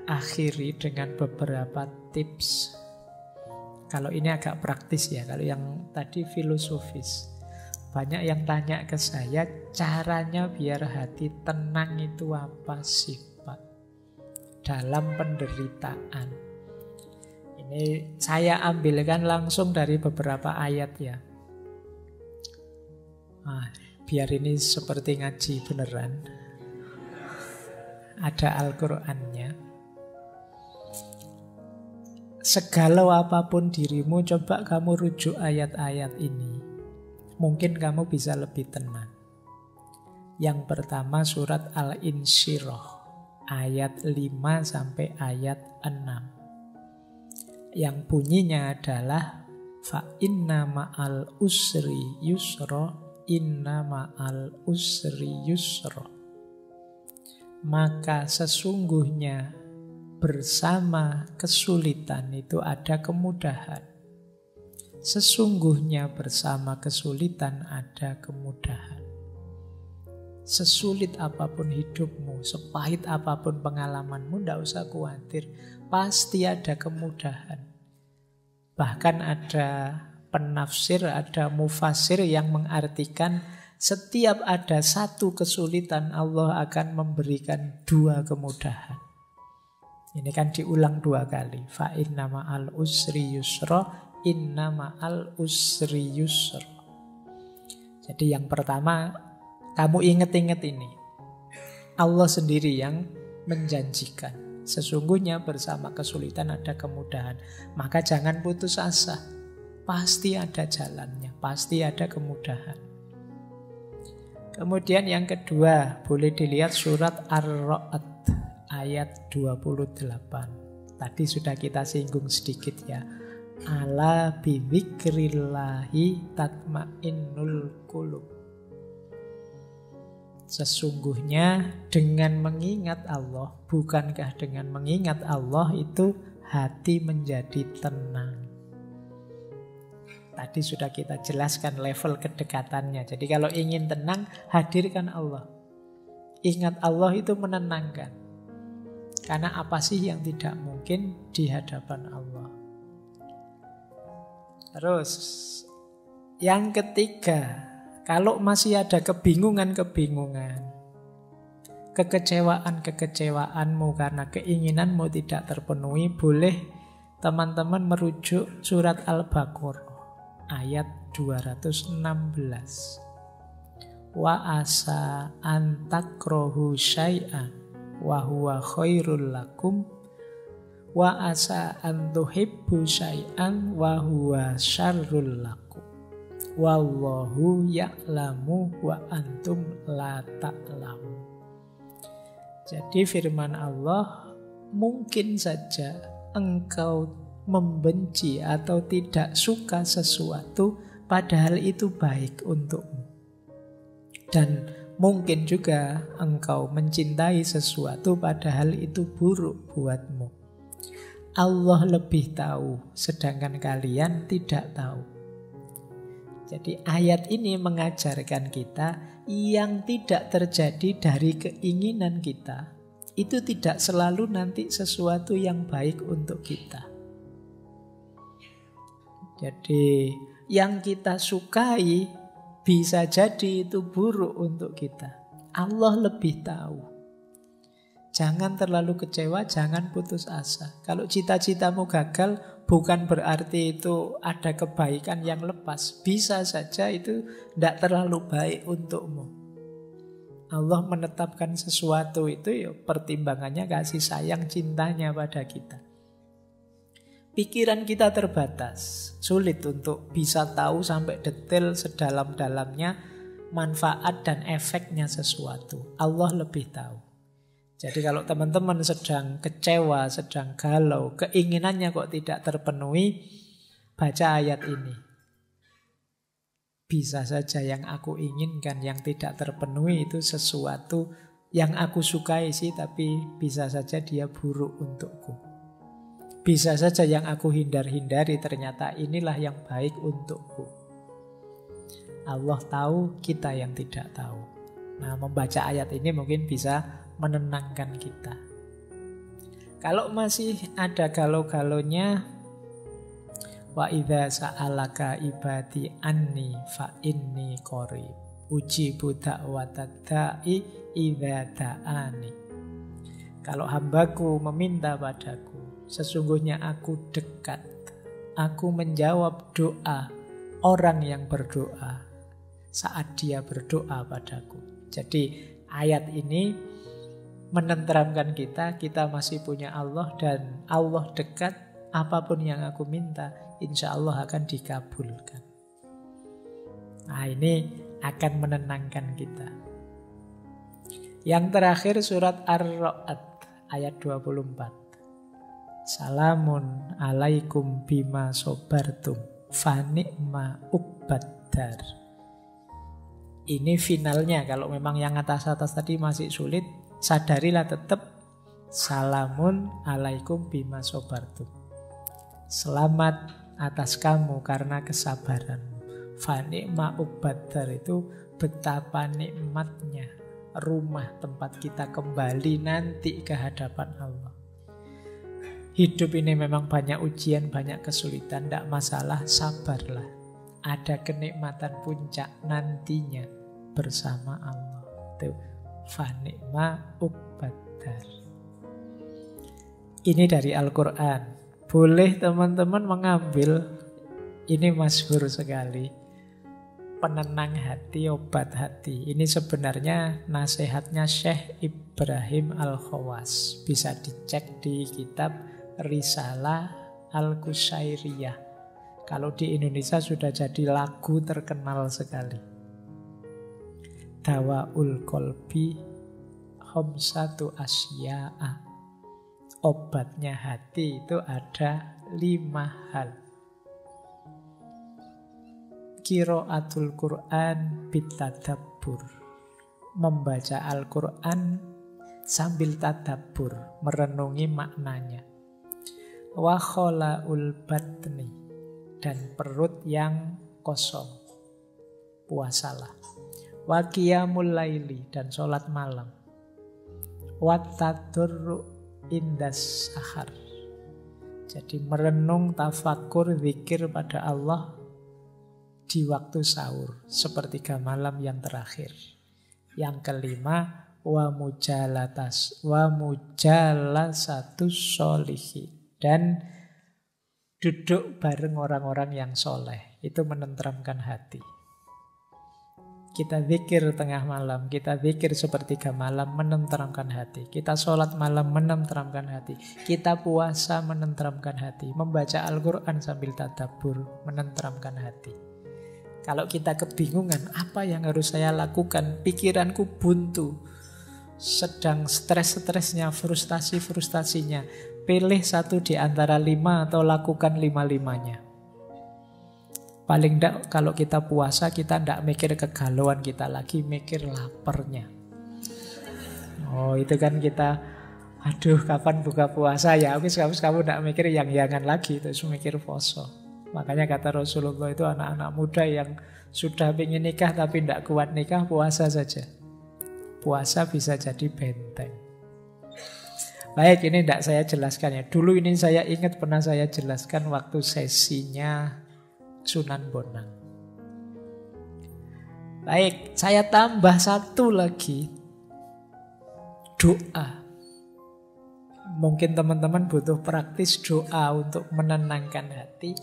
akhiri dengan beberapa tips. Kalau ini agak praktis ya, kalau yang tadi filosofis. Banyak yang tanya ke saya, caranya biar hati tenang itu apa sih Pak? Dalam penderitaan. Ini saya ambilkan langsung dari beberapa ayat ya. Biar ini seperti ngaji beneran. Ada Al-Qur'annya. Segalau apapun dirimu, coba kamu rujuk ayat-ayat ini. mungkin kamu bisa lebih tenang. Yang pertama surat Al-Insyirah, ayat 5 sampai ayat 6. Yang bunyinya adalah fa inna ma'al usri yusra, inna ma'al usri yusra. Maka sesungguhnya bersama kesulitan itu ada kemudahan. Sesungguhnya bersama kesulitan ada kemudahan. Sesulit apapun hidupmu, sepahit apapun pengalamanmu, tidak usah khawatir. Pasti ada kemudahan. Bahkan ada penafsir, ada mufasir yang mengartikan setiap ada satu kesulitan, Allah akan memberikan 2 kemudahan. Ini kan diulang 2 kali. Fa inna ma'al usri yusra, inna ma'al usri yusra. Jadi yang pertama, kamu ingat-ingat ini. Allah sendiri yang menjanjikan. Sesungguhnya bersama kesulitan ada kemudahan. Maka jangan putus asa. Pasti ada jalannya. Pasti ada kemudahan. Kemudian yang kedua, boleh dilihat surat Ar-Ra'd ayat 28. Tadi sudah kita singgung sedikit ya. Ala bidzikrillahi tatmainnul qulub. Sesungguhnya dengan mengingat Allah, bukankah dengan mengingat Allah itu hati menjadi tenang. Tadi sudah kita jelaskan level kedekatannya. Jadi kalau ingin tenang, hadirkan Allah. Ingat Allah itu menenangkan. Karena apa sih yang tidak mungkin di hadapan Allah. Terus yang ketiga, kalau masih ada kebingungan-kebingungan, kekecewaan-kekecewaanmu karena keinginanmu tidak terpenuhi, boleh teman-teman merujuk surat Al-Baqarah ayat 216. Wa asa an takrahu syai'an wa huwa khairul lakum wa asa an tuhibbu syai'an wa huwa syarrul lakum. Wallahu ya'lamu wa antum la ta'lamu. Jadi firman Allah, mungkin saja engkau membenci atau tidak suka sesuatu padahal itu baik untukmu. Dan mungkin juga engkau mencintai sesuatu padahal itu buruk buatmu. Allah lebih tahu, sedangkan kalian tidak tahu. Jadi ayat ini mengajarkan kita yang tidak terjadi dari keinginan kita itu tidak selalu nanti sesuatu yang baik untuk kita. Jadi yang kita sukai bisa jadi itu buruk untuk kita. Allah lebih tahu. Jangan terlalu kecewa, jangan putus asa. Kalau cita-citamu gagal, bukan berarti itu ada kebaikan yang lepas. Bisa saja itu tidak terlalu baik untukmu. Allah menetapkan sesuatu itu ya pertimbangannya kasih sayang cintanya pada kita. Pikiran kita terbatas, sulit untuk bisa tahu sampai detail sedalam-dalamnya manfaat dan efeknya sesuatu. Allah lebih tahu. Jadi kalau teman-teman sedang kecewa, sedang galau, keinginannya kok tidak terpenuhi, baca ayat ini. Bisa saja yang aku inginkan, yang tidak terpenuhi itu sesuatu yang aku sukai sih, tapi bisa saja dia buruk untukku. Bisa saja yang aku hindar-hindari, ternyata inilah yang baik untukku. Allah tahu, kita yang tidak tahu. Nah, membaca ayat ini mungkin bisa menenangkan kita. Kalau masih ada galau-galaunya, wa idza sa'alaka ibadi anni fa inni qarib ujibu da'watad da'i idza da'ani. Kalau hambaku meminta padaku, sesungguhnya aku dekat. Aku menjawab doa orang yang berdoa saat dia berdoa padaku. Jadi ayat ini menenteramkan kita masih punya Allah dan Allah dekat. Apapun yang aku minta, insya Allah akan dikabulkan. Nah, ini akan menenangkan kita. Yang terakhir surat Ar-Ra'd ayat 24. Salamun alaikum bima sobartum fani'ma uqbaddar. Ini finalnya. Kalau memang yang atas-atas tadi masih sulit, sadarilah tetap salamun alaikum bima sobartum. Selamat atas kamu karena kesabaran. Fani'ma uqbaddar itu betapa nikmatnya rumah tempat kita kembali nanti ke hadapan Allah. Hidup ini memang banyak ujian, banyak kesulitan, tidak masalah, sabarlah. Ada kenikmatan puncak nantinya bersama Allah. Itu fani'ma uqbaddar. Ini dari Al-Quran. Boleh teman-teman mengambil, ini masyhur sekali, penenang hati, obat hati. Ini sebenarnya nasihatnya Syekh Ibrahim Al-Khawas. Bisa dicek di kitab Risalah Al-Qusairiyah. Kalau di Indonesia sudah jadi lagu terkenal sekali. Dawaul Qalbi Khamsatu Asya'a. Obatnya hati itu ada 5 hal. Qiraatul Quran bitadabbur. Membaca Al-Quran sambil tadabbur, merenungi maknanya. Wa khola'ul batni, dan perut yang kosong, puasalah. Wa qiyamul laili, dan sholat malam. Wa tadurru indas sahar, jadi merenung, tafakur, zikir pada Allah di waktu sahur, sepertiga malam yang terakhir. Yang kelima, wa mujalasatus sholihin, dan duduk bareng orang-orang yang soleh. Itu menenteramkan hati. Kita zikir tengah malam, kita zikir sepertiga malam, menenteramkan hati. Kita sholat malam, menenteramkan hati. Kita puasa, menenteramkan hati. Membaca Al-Quran sambil tadabbur, menenteramkan hati. Kalau kita kebingungan, apa yang harus saya lakukan? Pikiranku buntu, sedang stres-stresnya, frustasi-frustasinya. Pilih satu di antara 5 atau lakukan 5-5-nya. Paling tidak kalau kita puasa, kita tidak mikir kegalauan kita lagi, mikir laparnya. Oh, itu kan kita, aduh kapan buka puasa ya. Oke, kamu tidak mikir yang-yangan lagi, terus mikir poso. Makanya kata Rasulullah itu anak-anak muda yang sudah ingin nikah tapi tidak kuat nikah, puasa saja. Puasa bisa jadi benteng. Baik, ini tidak saya jelaskan ya. Dulu ini saya ingat pernah saya jelaskan waktu sesinya Sunan Bonang. Baik, saya tambah satu lagi. Doa. Mungkin teman-teman butuh praktis doa untuk menenangkan hati.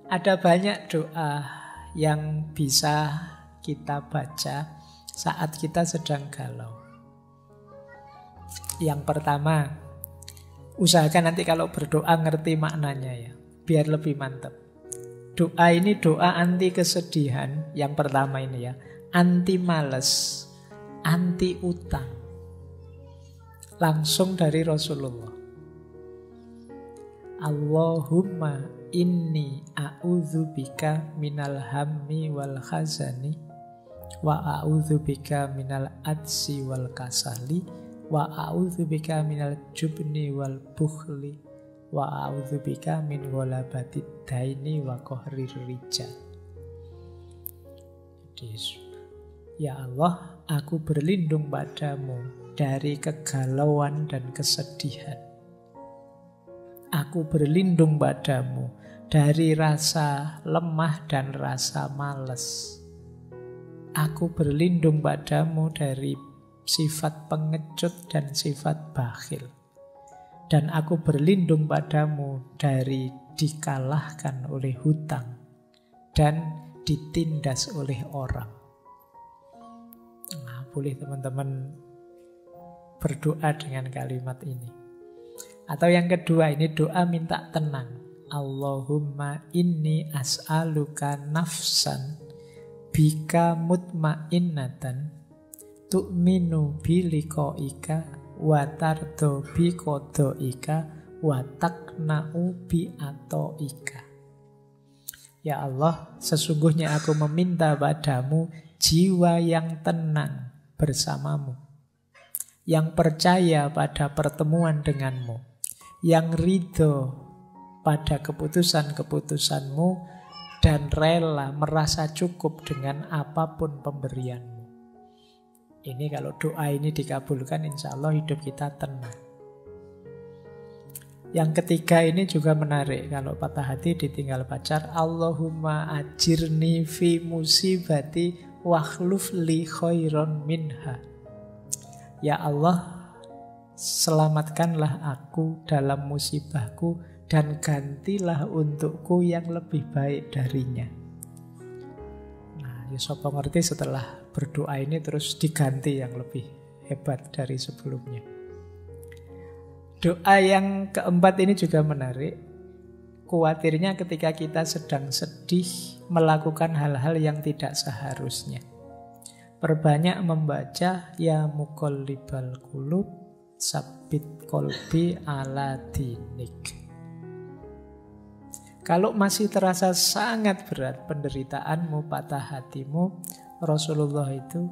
Ada banyak doa yang bisa kita baca saat kita sedang galau. Yang pertama, usahakan nanti kalau berdoa ngerti maknanya ya, biar lebih mantap. Doa ini doa anti kesedihan. Yang pertama ini ya, anti males, anti utang. Langsung dari Rasulullah. Allahumma inni a'udzubika minal hammi wal khazani wa a'udzubika minal adsi wal kasali wa a'udzubika minal jubni wal bukhli wa a'udzubika min ghalabatid daini wa qahrir rijal. Ya Allah, aku berlindung padamu dari kegalauan dan kesedihan. Aku berlindung padamu dari rasa lemah dan rasa malas. Aku berlindung padamu dari sifat pengecut dan sifat bakhil. Dan aku berlindung padamu dari dikalahkan oleh hutang dan ditindas oleh orang. Nah, boleh teman-teman berdoa dengan kalimat ini. Atau yang kedua, ini doa minta tenang. Allahumma inni as'aluka nafsan bika mutmainnatan tu'minu biliqaika wa tardo biqadaika wa taqna'u bi'ataika. Ya Allah, sesungguhnya aku meminta padamu jiwa yang tenang bersamamu, yang percaya pada pertemuan denganmu, yang ridho pada keputusan-keputusanmu, dan rela merasa cukup dengan apapun pemberianmu. Ini kalau doa ini dikabulkan, insya Allah hidup kita tenang. Yang ketiga ini juga menarik. Kalau patah hati ditinggal pacar, Allahumma ajirni fi musibati wakhluf li khairon minha. Ya Allah, selamatkanlah aku dalam musibahku dan gantilah untukku yang lebih baik darinya. Nah, ya sapa ngerti setelah berdoa ini terus diganti yang lebih hebat dari sebelumnya. Doa yang keempat ini juga menarik. Kuatirnya ketika kita sedang sedih melakukan hal-hal yang tidak seharusnya. Perbanyak membaca ya muqallibal qulub sabbit qalbi ala dinik. Kalau masih terasa sangat berat penderitaanmu, patah hatimu, Rasulullah itu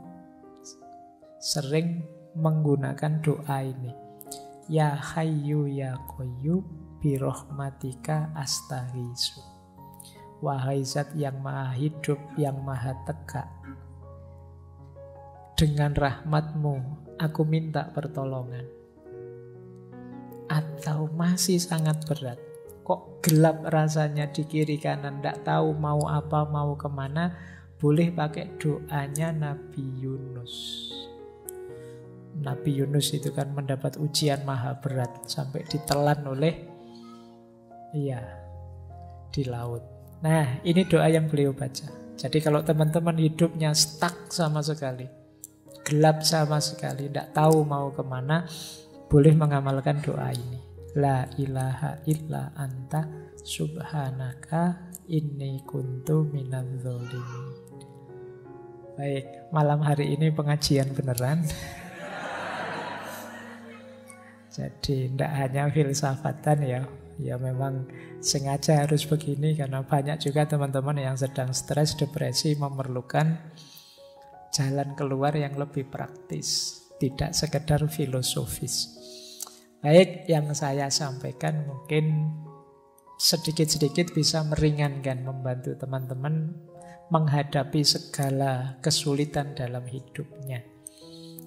sering menggunakan doa ini. Ya Hayyu ya Qayyum birahmatika astaghiitsu. Wahai Zat yang maha hidup, yang maha tegak, dengan rahmatmu aku minta pertolongan. Atau masih sangat berat, kok gelap rasanya di kiri kanan, tidak tahu mau apa, mau kemana, boleh pakai doanya Nabi Yunus. Nabi Yunus itu kan mendapat ujian maha berat sampai ditelan oleh di laut. Nah, ini doa yang beliau baca. Jadi kalau teman-teman hidupnya stuck sama sekali, gelap sama sekali, tidak tahu mau kemana, boleh mengamalkan doa ini. La ilaha illa anta subhanaka inni kuntu minadz dzalimin. Baik, malam hari ini pengajian beneran. Jadi tidak hanya filsafatan ya. Ya memang sengaja harus begini karena banyak juga teman-teman yang sedang stres, depresi memerlukan jalan keluar yang lebih praktis, tidak sekedar filosofis. Baik, yang saya sampaikan mungkin sedikit-sedikit bisa meringankan, membantu teman-teman menghadapi segala kesulitan dalam hidupnya.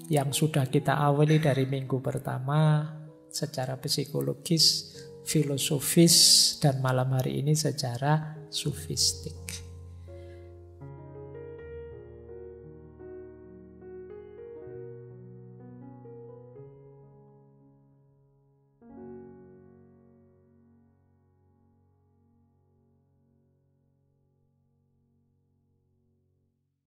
Yang sudah kita awali dari minggu pertama secara psikologis, filosofis, dan malam hari ini secara sufistik.